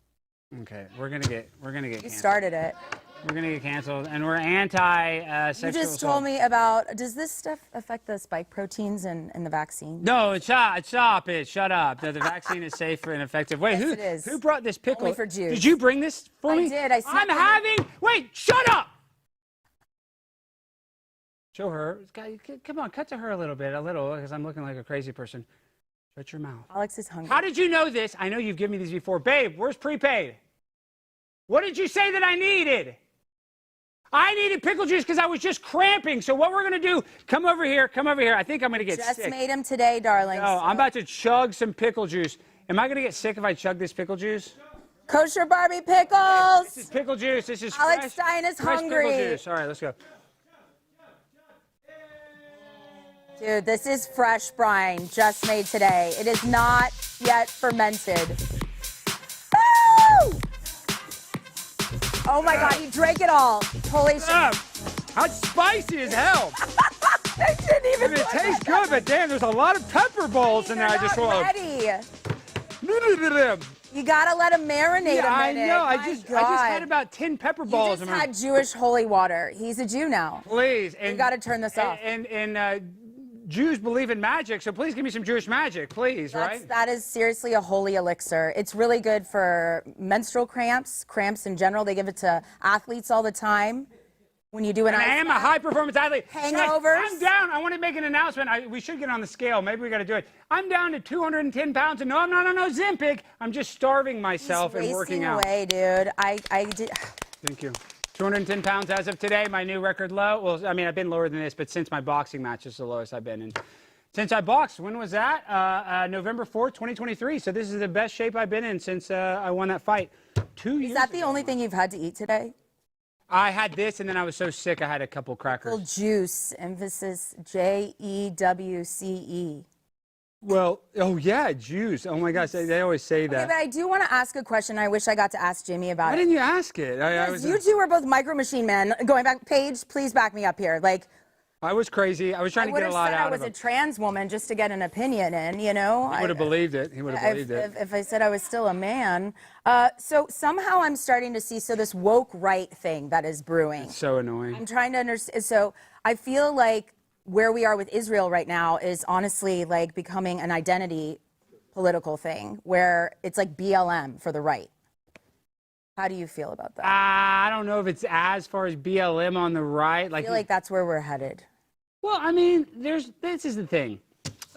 Okay, we're gonna get You canceled. started it. We're gonna get canceled, and we're anti-sexual You just assault. told me about, does this stuff affect the spike proteins in the vaccine? No, stop it. Shut up. The vaccine is safe and effective. Wait, Yes, it is. who brought this pickle? Only for Jews. Did you bring this for me? I did. I snuck I'm it in. having. Wait, shut up. Show her. Come on, cut to her a little, because I'm looking like a crazy person. Shut your mouth. Alex is hungry. How did you know this? I know you've given me these before. Babe, where's prepaid? What did you say that I needed? I needed pickle juice because I was just cramping. So what we're going to do, come over here. I think I'm going to get Just sick. made him today, darling. No, I'm about to chug some pickle juice. Am I going to get sick if I chug this pickle juice? Kosher Barbie pickles. This is pickle juice. This is Alex fresh, Stein is fresh hungry. pickle juice. All right, let's go. Dude, this is fresh brine, just made today. It is not yet fermented. Woo! Oh my God, he drank it all. Holy shit. That's spicy as hell. I didn't even. It tastes good, but damn, there's a lot of pepper balls in there. I just swallowed. ready. You gotta let him marinate Yeah, a I minute. know. I My just God. had about 10 pepper You balls. just in my- had Jewish holy water. He's a Jew now. Please. You gotta turn this off. And Jews believe in magic, so please give me some Jewish magic, please, right? That is seriously a holy elixir. It's really good for menstrual cramps in general. They give it to athletes all the time. When you do an And I ice am a bath. high-performance athlete. Hangovers? Guys, I'm down. I want to make an announcement. We should get on the scale. Maybe we got to do it. I'm down to 210 pounds, and no, I'm not on Ozempic. I'm just starving myself and working out. Away, dude. I did. Thank you. 210 pounds as of today, my new record low. Well, I mean, I've been lower than this, but since my boxing match is the lowest I've been in. Since I boxed, when was that? November 4th, 2023. So this is the best shape I've been in since I won that fight 2 years Is that the ago. only thing you've had to eat today? I had this, and then I was so sick I had a couple crackers. Pickle juice, emphasis Jewce. Well, oh yeah, juice. Oh my gosh, they always say Okay, that. but I do want to ask a question. I wish I got to ask Jimmy about Why it. didn't you ask it? I Because you two are both Micro Machine Men. Going back, Paige, please back me up here. Like, I was crazy. I was trying I to would get a have lot said I out was of a him. trans woman just to get an opinion in, you know? He would have believed it. He would have believed it. If I said I was still a man. So somehow I'm starting to see, this woke right thing that is brewing. So annoying. I'm trying to understand. So I feel like where we are with Israel right now is honestly like becoming an identity political thing where it's like BLM for the right. How do you feel about that? I don't know if it's as far as BLM on the right. I feel like that's where we're headed. Well, I mean, this is the thing.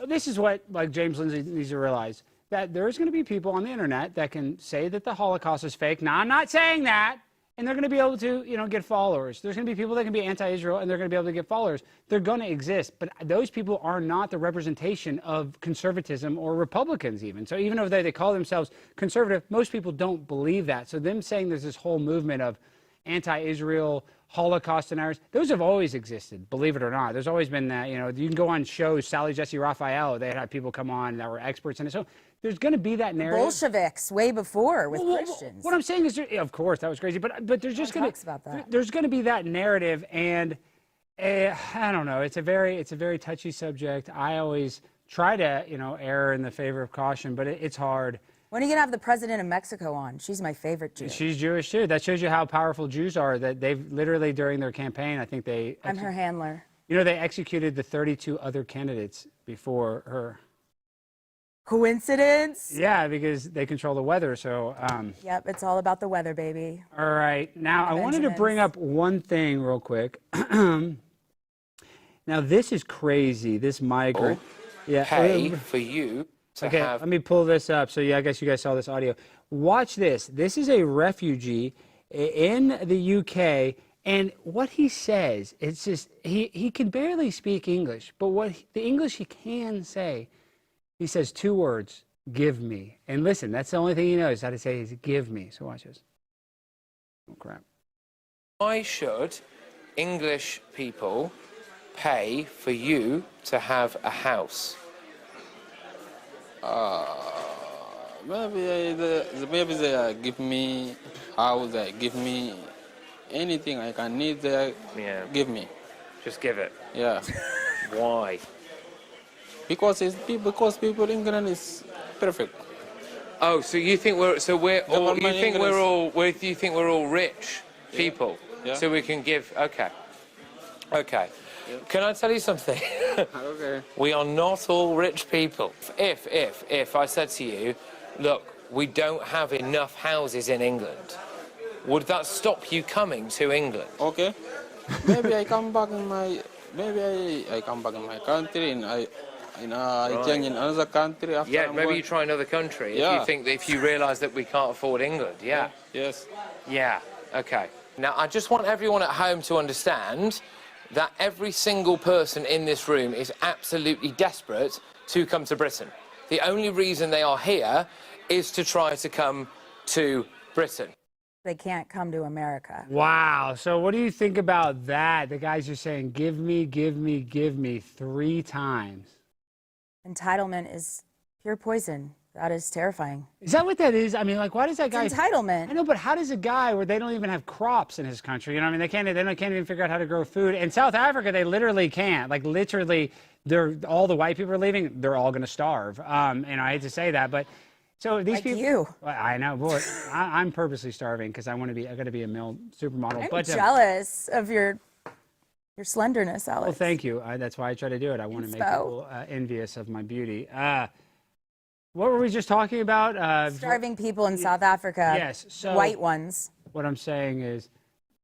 This is what James Lindsay needs to realize, that there's going to be people on the internet that can say that the Holocaust is fake. Now, I'm not saying that. And they're going to be able to, get followers. There's going to be people that can be anti-Israel, and they're going to be able to get followers. They're going to exist. But those people are not the representation of conservatism or Republicans even. So even though they call themselves conservative, most people don't believe that. So them saying there's this whole movement of anti-Israel, Holocaust deniers, those have always existed, believe it or not. There's always been that, you can go on shows, Sally Jesse Raphael, they had people come on that were experts in it. So there's going to be that narrative. Bolsheviks way before with Christians. What I'm saying is, of course, that was crazy, but there's just going to there's going to be that narrative, and I don't know. It's a very touchy subject. I always try to err in the favor of caution, but it's hard. When are you going to have the president of Mexico on? She's my favorite Jew. She's Jewish too. That shows you how powerful Jews are. That they've literally during their campaign, I think they. I'm her handler. They executed the 32 other candidates before her. Coincidence? Yeah, because they control the weather. So. Yep, it's all about the weather, baby. All right. Now, I wanted to bring up one thing real quick. Now, this is crazy. This migrant. Pay for you to Okay, have. let me pull this up. So yeah, I guess you guys saw this audio. Watch this. This is a refugee in the UK, and what he says, it's just he can barely speak English, but the English he can say, he says 2 words: "Give me." And listen, that's the only thing he knows how to say is "give me." So watch this. Oh crap. Why should English people pay for you to have a house? Maybe they give me house, they give me anything I can need, they give me. Just give it. Yeah. Why? Because people in England is perfect. Oh, so you think we're all Government English. you think we're all rich people, Yeah. so we can give. Okay. Can I tell you something? Okay. We are not all rich people. If I said to you, look, we don't have enough houses in England, would that stop you coming to England? Okay. Maybe I come back in my country and I change in another country after. Yeah, maybe you try another country Yeah. if you realise that we can't afford England. Yeah. Yes. Yeah. Okay. Now I just want everyone at home to understand that every single person in this room is absolutely desperate to come to Britain. The only reason they are here is to try to come to Britain. They can't come to America. Wow. So what do you think about that? The guys are saying, "Give me, give me, give me" 3 times. Entitlement is pure poison. That is terrifying. Is that what that is? I mean, like, why does that guy? It's entitlement. I know, but how does a guy where they don't even have crops in his country? You know, I mean, they can't even figure out how to grow food. In South Africa, they literally can't. Like, literally, all the white people are leaving. They're all going to starve. And I hate to say that, but so these Like people. you. Well, I know, boy. I'm purposely starving because I got to be a male supermodel. I'm jealous of your slenderness, Alex. Well, thank you. That's why I try to do it. I want to make people envious of my beauty. What were we just talking about? Starving people in South Africa. Yes. So white ones. What I'm saying is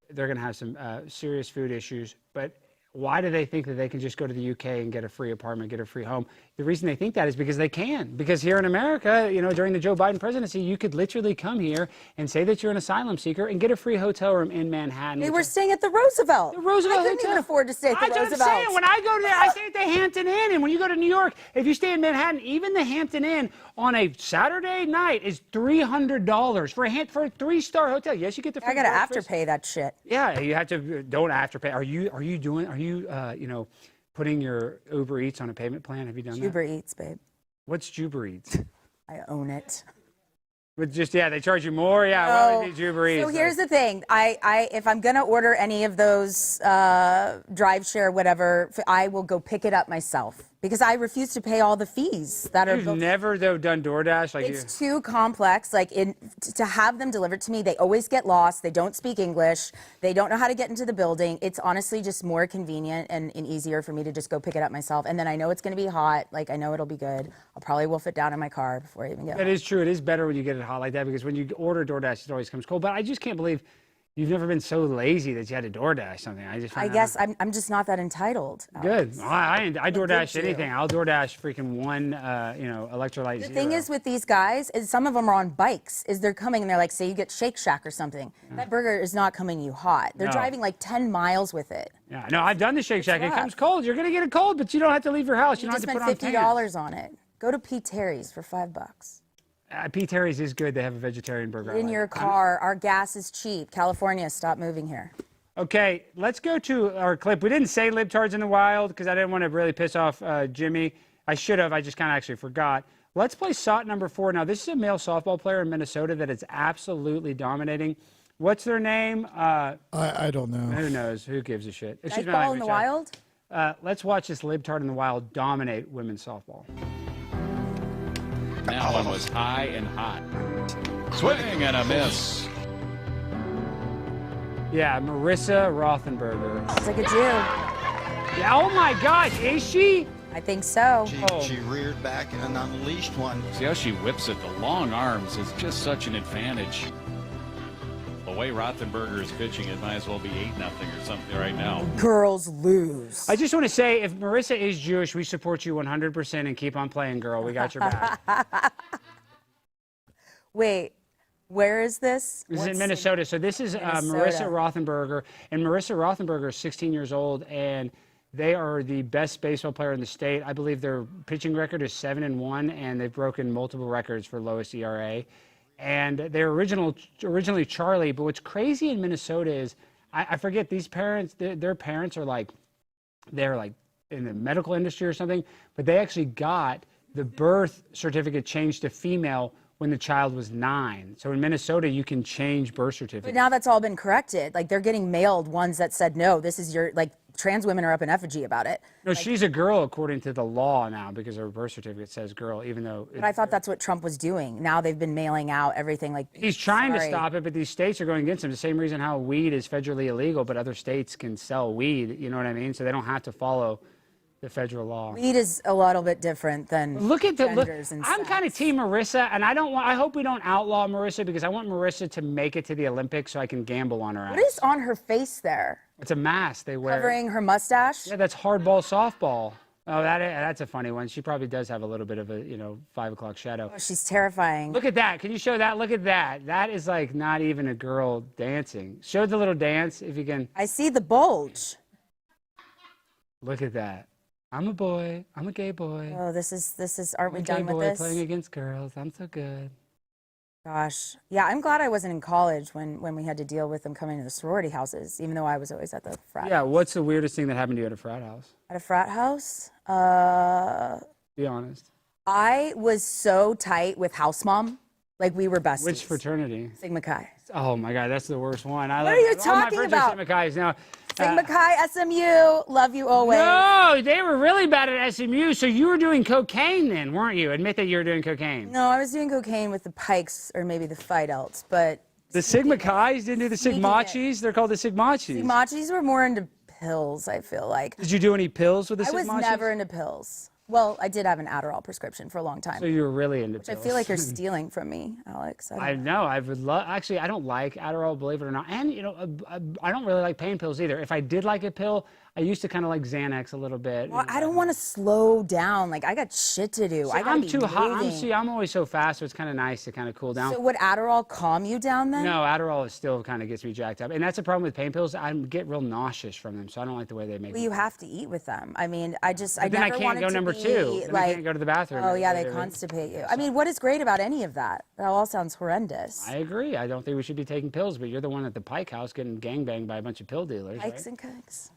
they're going to have some serious food issues, but why do they think that they can just go to the UK and get a free apartment, get a free home? The reason they think that is because they can. Because here in America, you know, during the Joe Biden presidency, you could literally come here and say that you're an asylum seeker and get a free hotel room in Manhattan. They were staying at the Roosevelt. The Roosevelt I couldn't Hotel. even afford to stay at the Roosevelt. I'm saying, when I go there, I stay at the Hampton Inn. And when you go to New York, if you stay in Manhattan, even the Hampton Inn on a Saturday night is $300 for a 3-star hotel. Yes, you get the free I got to breakfast. afterpay that shit. Yeah, you have to. Don't afterpay. Are you putting your Uber Eats on a payment plan? Have you done that? Uber Eats, babe. What's Uber Eats? I own it. But they charge you more. Yeah, well, it's Uber Eats. So here's the thing. If I'm gonna order any of those drive share, whatever, I will go pick it up myself because I refuse to pay all the fees that are. You've never though done DoorDash like It's too complex. Like to have them delivered to me, they always get lost. They don't speak English. They don't know how to get into the building. It's honestly just more convenient and easier for me to just go pick it up myself. And then I know it's gonna be hot. Like I know it'll be good. I'll probably wolf it down in my car before I even get. That is true. It is better when you get it hot like that because when you order DoorDash, it always comes cold. But I just can't believe you've never been so lazy that you had to DoorDash something. I guess I'm just not that entitled. Good. Well, I DoorDash anything. I'll DoorDash freaking one, electrolyte. The thing is with these guys is some of them are on bikes. They're coming and they're like, say you get Shake Shack or something. That burger is not coming you hot. They're driving like 10 miles with it. Yeah, no, I've done the Shake Shack. It comes cold. You're gonna get it cold, but you don't have to leave your house. You don't just have to put spend on $50 on it. Go to P. Terry's for $5. P. Terry's is good. They have a vegetarian burger. In your car, our gas is cheap. California, stop moving here. Okay, let's go to our clip. We didn't say Libtards in the wild because I didn't want to really piss off Jimmy. I should have. I just kind of actually forgot. Let's play SOT number 4. Now, this is a male softball player in Minnesota that is absolutely dominating. What's their name? I don't know. Who knows? Who gives a shit? Nice ball in the wild? Let's watch this Libtard in the wild dominate women's softball. That one was high and hot. Swing and a miss. Yeah, Marissa Rothenberger. It's like a Jew. Yeah, oh my gosh, is she? I think so. She reared back and unleashed one. See how she whips it? The long arms is just such an advantage. But way Rothenberger is pitching, it might as well be 8-0 or something right now. Girls lose. I just want to say, if Marissa is Jewish, we support you 100% and keep on playing, girl. We got your back. Wait, where is this? This is in Minnesota. So this is Marissa Rothenberger. And Marissa Rothenberger is 16 years old, and they are the best baseball player in the state. I believe their pitching record is 7-1, and they've broken multiple records for lowest ERA. And they're originally Charlie, but what's crazy in Minnesota is, I forget, these parents, their parents are like, they're like in the medical industry or something, but they actually got the birth certificate changed to female when the child was 9. So in Minnesota, you can change birth certificates. But now that's all been corrected. Like, they're getting mailed ones that said, no, this is your, like, trans women are up in effigy about it. No, she's a girl according to the law now because her birth certificate says girl, even though... But I thought that's what Trump was doing. Now they've been mailing out everything like... He's trying to stop it, but these states are going against him. The same reason how weed is federally illegal, but other states can sell weed, you know what I mean? So they don't have to follow the federal law. Weed is a little bit different than genders and I'm kind of team Marissa, and I hope we don't outlaw Marissa because I want Marissa to make it to the Olympics so I can gamble on her ass. What is on her face there? It's a mask they wear. Covering her mustache? Yeah, that's hardball softball. Oh, that's a funny one. She probably does have a little bit of a, 5 o'clock shadow. Oh, she's terrifying. Look at that. Can you show that? Look at that. That is like not even a girl dancing. Show the little dance if you can. I see the bulge. Look at that. I'm a boy. I'm a gay boy. Oh, this is. Aren't we done gay with boy this? Playing against girls. I'm so good. Gosh, yeah, I'm glad I wasn't in college when we had to deal with them coming to the sorority houses, even though I was always at the frat. Yeah, what's the weirdest thing that happened to you at a frat house? At a frat house? Be honest. I was so tight with house mom, like we were besties. Which fraternity? Sigma Chi. Oh my God, that's the worst one. What are you talking all my friends about? Are Sigma Chi's now. Sigma Chi, SMU, love you always. No, they were really bad at SMU, so you were doing cocaine then, weren't you? Admit that you were doing cocaine. No, I was doing cocaine with the Pikes or maybe the Phi Delts, but... The Sigma Chi's didn't do the Sigmachis? They're called the Sigmachis. Sigmachis were more into pills, I feel like. Did you do any pills with the Sigmachis? I was never into pills. Well, I did have an Adderall prescription for a long time. So you were really into pills. I feel like you're stealing from me, Alex. I know. I would love. Actually, I don't like Adderall, believe it or not. And I don't really like pain pills either. If I did like a pill, I used to kind of like Xanax a little bit. Well, I don't want to slow down. Like, I got shit to do. See, I gotta I'm be too hot. moving. I'm always so fast, so it's kind of nice to kind of cool down. So would Adderall calm you down then? No, Adderall is still kind of gets me jacked up, and that's the problem with pain pills. I get real nauseous from them, so I don't like the way they make. Well, you have to eat with them. I mean, I But never then I can't go number 2. Then I can't go to the bathroom. Oh yeah, they constipate you. I mean, what is great about any of that? That all sounds horrendous. I agree. I don't think we should be taking pills, but you're the one at the Pike House getting gangbanged by a bunch of pill dealers. Pikes right? and cooks.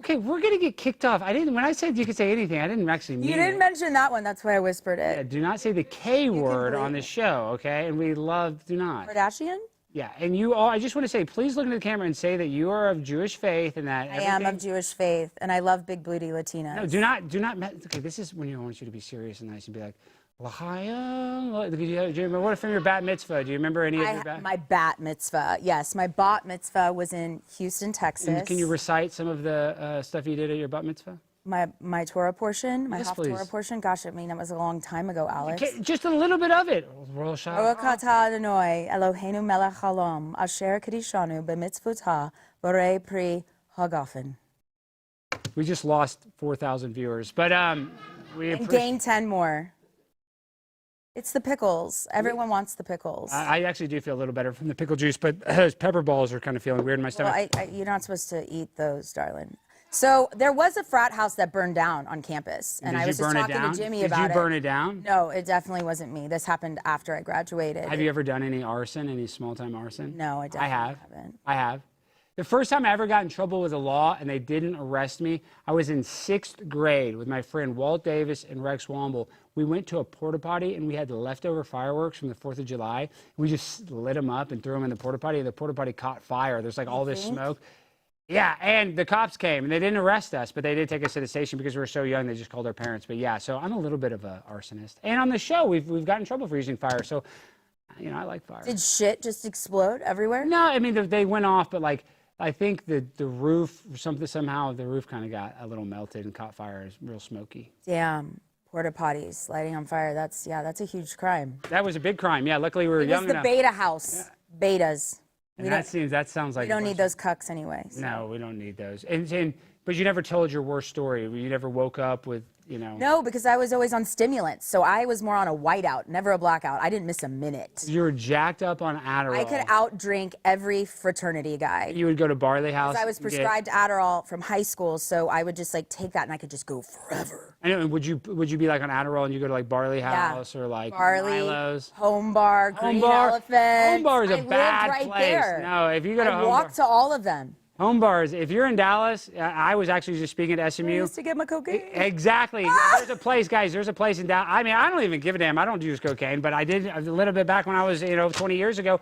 Okay, we're gonna get kicked off. When I said you could say anything, I didn't actually mean You didn't mention that one. That's why I whispered it. Yeah, do not say the K word on the show, okay? And we do not. Kardashian? Yeah, and you all, I just want to say, please look into the camera and say that you are of Jewish faith and that I am of Jewish faith, and I love big booty Latinas. No, do not, okay, this is when I want you to be serious and nice and be like, L'chaim. Do you remember what from your bat mitzvah? Do you remember any of your bat? My bat mitzvah, yes. My bat mitzvah was in Houston, Texas. And can you recite some of the stuff you did at your bat mitzvah? My Torah portion, my Yes, Torah portion. Gosh, I mean, that was a long time ago, Alex. Okay, just a little bit of it. Baruch atah Adonai, Eloheinu melech haolam, asher kadishanu b'mitzvotah, borei pri hagafen. We just lost 4,000 viewers, but we and gained 10 more. It's the pickles. Everyone wants the pickles. I actually do feel a little better from the pickle juice, but those pepper balls are kind of feeling weird in my stomach. Well, you're not supposed to eat those, darling. So there was a frat house that burned down on campus, and I was just talking to Jimmy about it. Did you burn it down? No, it definitely wasn't me. This happened after I graduated. Have you ever done any arson, any small-time arson? No, I definitely haven't. I have. The first time I ever got in trouble with the law and they didn't arrest me, I was in 6th grade with my friend Walt Davis and Rex Womble. We went to a porta potty and we had the leftover fireworks from the 4th of July. We just lit them up and threw them in the porta potty, and the porta potty caught fire. There's like all this smoke. Yeah, and the cops came and they didn't arrest us, but they did take us to the station because we were so young. They just called our parents. But yeah, so I'm a little bit of an arsonist. And on the show, we've gotten in trouble for using fire. So, I like fire. Did shit just explode everywhere? No, I mean they went off, but like. I think the roof, somehow the roof kind of got a little melted and caught fire. It's real smoky. Damn, porta potties lighting on fire. That's a huge crime. That was a big crime. Yeah, luckily we were young enough. It was the Beta House. Betas. And that sounds like we don't need those cucks anyways. No, we don't need those. But you never told your worst story. You never woke up with, No, because I was always on stimulants, so I was more on a whiteout, never a blackout. I didn't miss a minute. You were jacked up on Adderall. I could outdrink every fraternity guy. You would go to Barley House. I was prescribed Adderall from high school, so I would just like take that and I could just go forever. I know. Would you be like on Adderall and you go to like Barley House or like Barley, Milo's? Home Bar, Green Elephant. Home Bar is a bad right place. There. No, if you go to I Home walked to all of them. Home bars, if you're in Dallas, I was actually just speaking at SMU. I used to get my cocaine. Exactly. There's a place, guys, there's a place in Dallas. I mean, I don't even give a damn. I don't use cocaine, but I did a little bit back when I was, 20 years ago.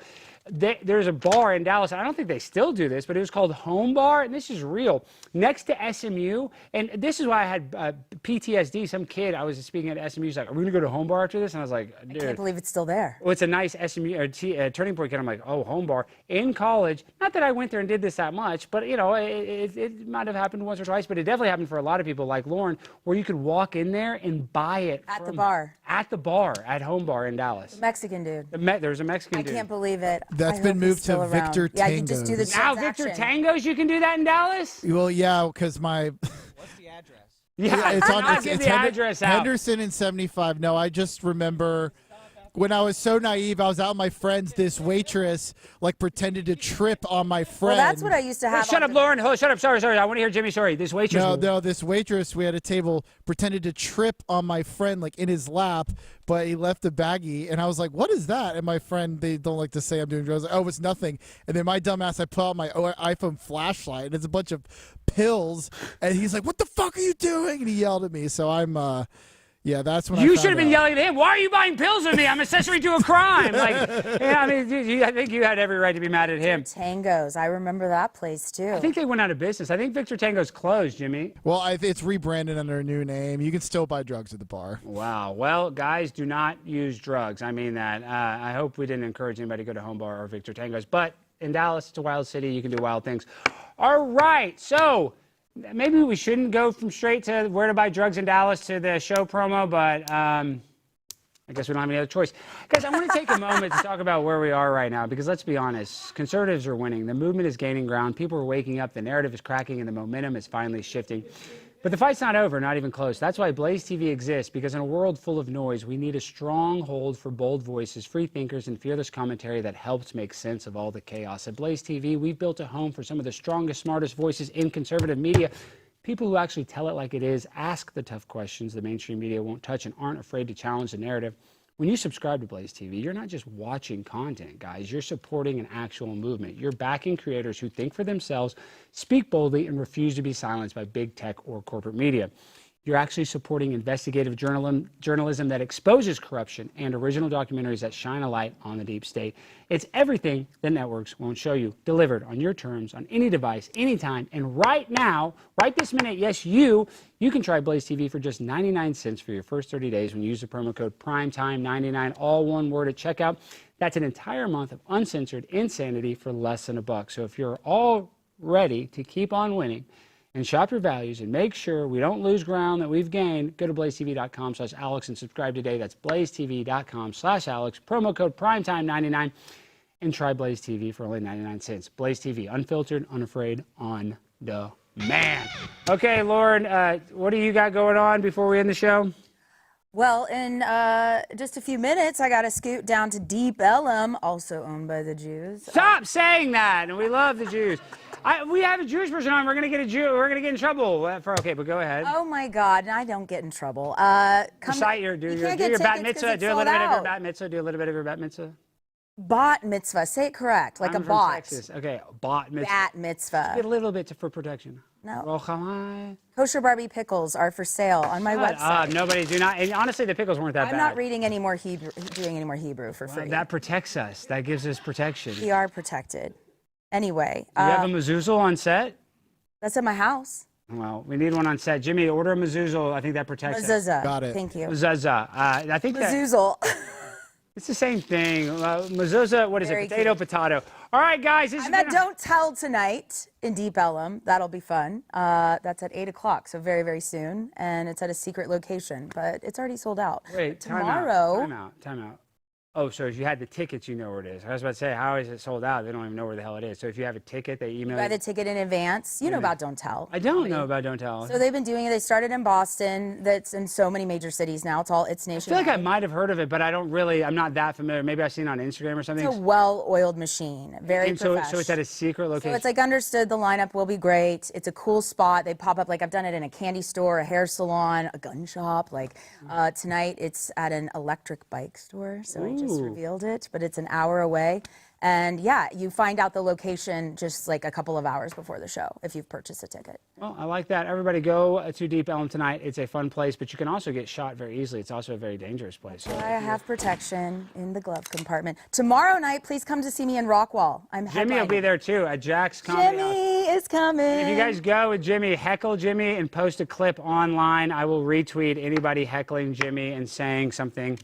There's a bar in Dallas. I don't think they still do this, but it was called Home Bar, and this is real. Next to SMU, and this is why I had PTSD. Some kid, I was speaking at SMU, he's like, are we going to go to Home Bar after this? And I was like, dude. I can't believe it's still there. Well, it's a nice SMU Turning Point kid. I'm like, oh, Home Bar. In college, not that I went there and did this that much, but, it might have happened once or twice, but it definitely happened for a lot of people like Lauren, where you could walk in there and buy it. At the bar. At the bar, at Home Bar in Dallas. The Mexican dude. There's a Mexican dude. I can't believe it. That's been moved to Victor Tangos. Yeah, you just do the now Victor Tangos, you can do that in Dallas? Well, yeah, because my... What's the address? Yeah, it's on. Give the address out. Henderson and 75. No, I just remember when I was so naive. I was out with my friends. This waitress pretended to trip on my friend. Well, that's what I used to have. Shut up, Lauren. Shut up. Sorry. I want to hear Jimmy's story. This waitress. No. This waitress. We had a table. Pretended to trip on my friend in his lap, but he left the baggie, and I was like, "What is that?" And my friend, they don't like to say I'm doing drugs. Like, oh, it's nothing. And then my dumbass, I pull out my iPhone flashlight, and it's a bunch of pills, and he's like, "What the fuck are you doing?" And he yelled at me. So I'm, yeah, that's when you should have been yelling at him. Why are you buying pills with me? I'm accessory to a crime. I think you had every right to be mad at him. Tangos, I remember that place too. I think they went out of business. I think Victor Tango's closed, Jimmy. Well, it's rebranded under a new name. You can still buy drugs at the bar. Wow. Well, guys, do not use drugs. I mean that. I hope we didn't encourage anybody to go to Home Bar or Victor Tango's. But in Dallas, it's a wild city. You can do wild things. All right. So maybe we shouldn't go from straight to where to buy drugs in Dallas to the show promo, but I guess we don't have any other choice. Guys, I want to take a moment to talk about where we are right now, because let's be honest, conservatives are winning. The movement is gaining ground. People are waking up. The narrative is cracking, and the momentum is finally shifting. But the fight's not over, not even close. That's why Blaze TV exists, because in a world full of noise, we need a strong hold for bold voices, free thinkers, and fearless commentary that helps make sense of all the chaos. At Blaze TV, we've built a home for some of the strongest, smartest voices in conservative media. People who actually tell it like it is, ask the tough questions the mainstream media won't touch, and aren't afraid to challenge the narrative. When you subscribe to Blaze TV, you're not just watching content, guys. You're supporting an actual movement. You're backing creators who think for themselves, speak boldly, and refuse to be silenced by big tech or corporate media. You're actually supporting investigative journalism that exposes corruption, and original documentaries that shine a light on the deep state. It's everything the networks won't show you, delivered on your terms, on any device, anytime. And right now, right this minute, yes, you can try Blaze TV for just 99 cents for your first 30 days when you use the promo code PRIMETIME99, all one word at checkout. That's an entire month of uncensored insanity for less than $1. So if you're all ready to keep on winning and shop your values and make sure we don't lose ground that we've gained, go to blazetv.com/Alex and subscribe today. That's blazetv.com/Alex, promo code PRIMETIME99, and try Blaze TV for only 99 cents. Blaze TV, unfiltered, unafraid, on demand. Okay, Lauren, what do you got going on before we end the show? Well, in just a few minutes, I got to scoot down to Deep Ellum, also owned by the Jews. Stop saying that, and we love the Jews. We have a Jewish person on. We're gonna get in trouble okay, but go ahead. Oh my God, and I don't get in trouble. Recite your bat mitzvah. Do a little bit of your bat mitzvah. Do a little bit of your bat mitzvah. Bat mitzvah. Say it correct, like I'm a from bot. Texas. Okay, bot mitzvah. Bat mitzvah. Get a little bit for protection. No. Kosher Barbie pickles are for sale on my website. Nobody do not. And honestly, the pickles weren't that bad. I'm not reading any more Hebrew, doing any more Hebrew for free. That protects us. That gives us protection. We are protected. Anyway. You have a mezuzah on set? That's at my house. Well, we need one on set. Jimmy, order a mezuzah. I think that protects us. Mezuzah. Got it. Thank you. Mezuzah. I think Mezuzah. It's the same thing. Mezuzah, what is it? Potato, potato. All right, guys. I'm at Don't Tell tonight in Deep Ellum. That'll be fun. That's at 8 o'clock, so very, very soon. And it's at a secret location, but it's already sold out. Wait, tomorrow. Time out. Oh, so if you had the tickets, you know where it is. I was about to say, how is it sold out? They don't even know where the hell it is. So if you have a ticket, they email Buy the ticket in advance. You know about Don't Tell. I don't know about Don't Tell. So they've been doing it. They started in Boston. That's in so many major cities now. It's I nationwide. feel like I might have heard of it, but I'm not that familiar. Maybe I've seen it on Instagram or something. It's a well-oiled machine. Very so professional. it's at a secret location. So it's like understood. The lineup will be great. It's a cool spot. They pop up like I've done it in a candy store, a hair salon, a gun shop. Like tonight, it's at an electric bike store. So I just revealed it. But it's an hour away. And yeah, you find out the location just like a couple of hours before the show if you've purchased a ticket. Well, I like that. Everybody go to Deep Elm tonight. It's a fun place, but you can also get shot very easily. It's also a very dangerous place. So I have protection in the glove compartment. Tomorrow night, please come to see me in Rockwall. I'm Jimmy will be there too at Jack's Comedy. Jimmy is coming. If you guys go with Jimmy, heckle Jimmy and post a clip online. I will retweet anybody heckling Jimmy and saying something.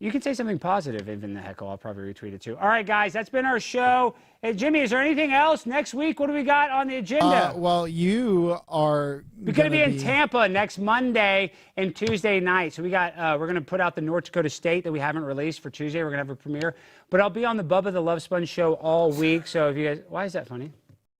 You can say something positive, even the heckle. I'll probably retweet it too. All right, guys, that's been our show. Hey, Jimmy, is there anything else next week? What do we got on the agenda? Well, you are We're going to be in Tampa next Monday and Tuesday night. So we're going to put out the North Dakota State that we haven't released for Tuesday. We're going to have a premiere. But I'll be on the Bubba the Love Sponge show all week. So if you guys, why is that funny?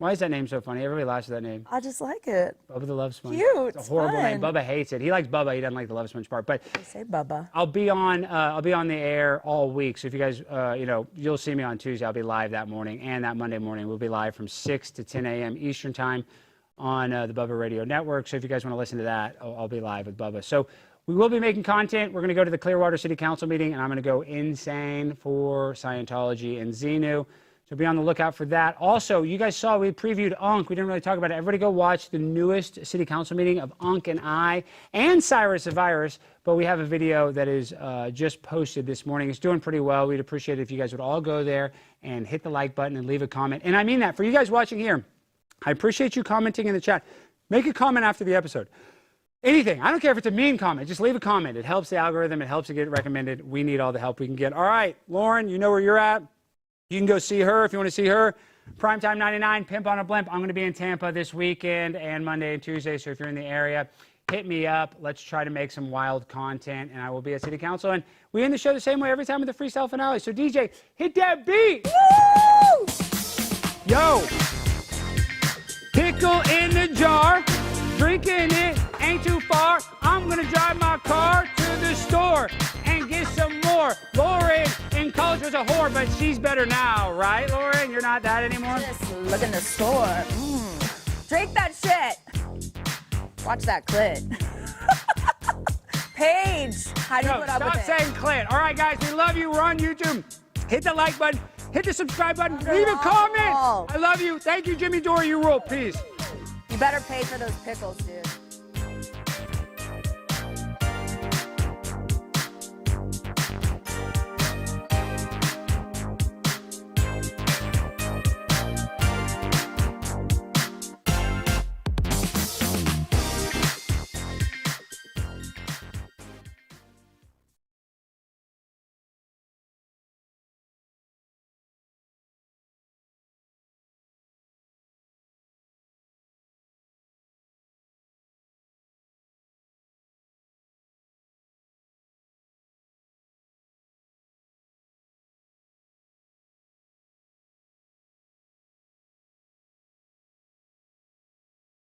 Why is that name so funny? Everybody laughs at that name. I just like it. Bubba the Love Sponge. Cute. It's a horrible name. Fun. Bubba hates it. He likes Bubba. He doesn't like the Love Sponge part. But I say Bubba. I'll be on the air all week. So if you guys, you'll see me on Tuesday. I'll be live that morning and that Monday morning. We'll be live from 6 to 10 a.m. Eastern time on the Bubba Radio Network. So if you guys want to listen to that, I'll be live with Bubba. So we will be making content. We're going to go to the Clearwater City Council meeting, and I'm going to go insane for Scientology and Xenu. So be on the lookout for that. Also, you guys saw we previewed UNC. We didn't really talk about it. Everybody go watch the newest city council meeting of UNC and I and Cyrus the Virus. But we have a video that is just posted this morning. It's doing pretty well. We'd appreciate it if you guys would all go there and hit the like button and leave a comment. And I mean that. For you guys watching here, I appreciate you commenting in the chat. Make a comment after the episode. Anything. I don't care if it's a mean comment. Just leave a comment. It helps the algorithm. It helps it get recommended. We need all the help we can get. All right, Lauren, you know where you're at. You can go see her if you want to see her. Primetime 99, Pimp on a Blimp. I'm going to be in Tampa this weekend and Monday and Tuesday. So if you're in the area, hit me up. Let's try to make some wild content. And I will be at City Council. And we end the show the same way every time with the freestyle finale. So DJ, hit that beat. Woo! Yo. Pickle in the jar. Drinking it ain't too far. I'm going to drive my car to the store and get some more. Lauren in college was a whore, but she's better now, right, Lauren? You're not that anymore? Just look in the store. Drink that shit. Watch that clit. Paige, how do you put up with it? Stop saying clit. All right, guys, we love you. We're on YouTube. Hit the like button. Hit the subscribe button. Leave a comment. I love you. Thank you, Jimmy Dore. You rule. Peace. You better pay for those pickles, dude.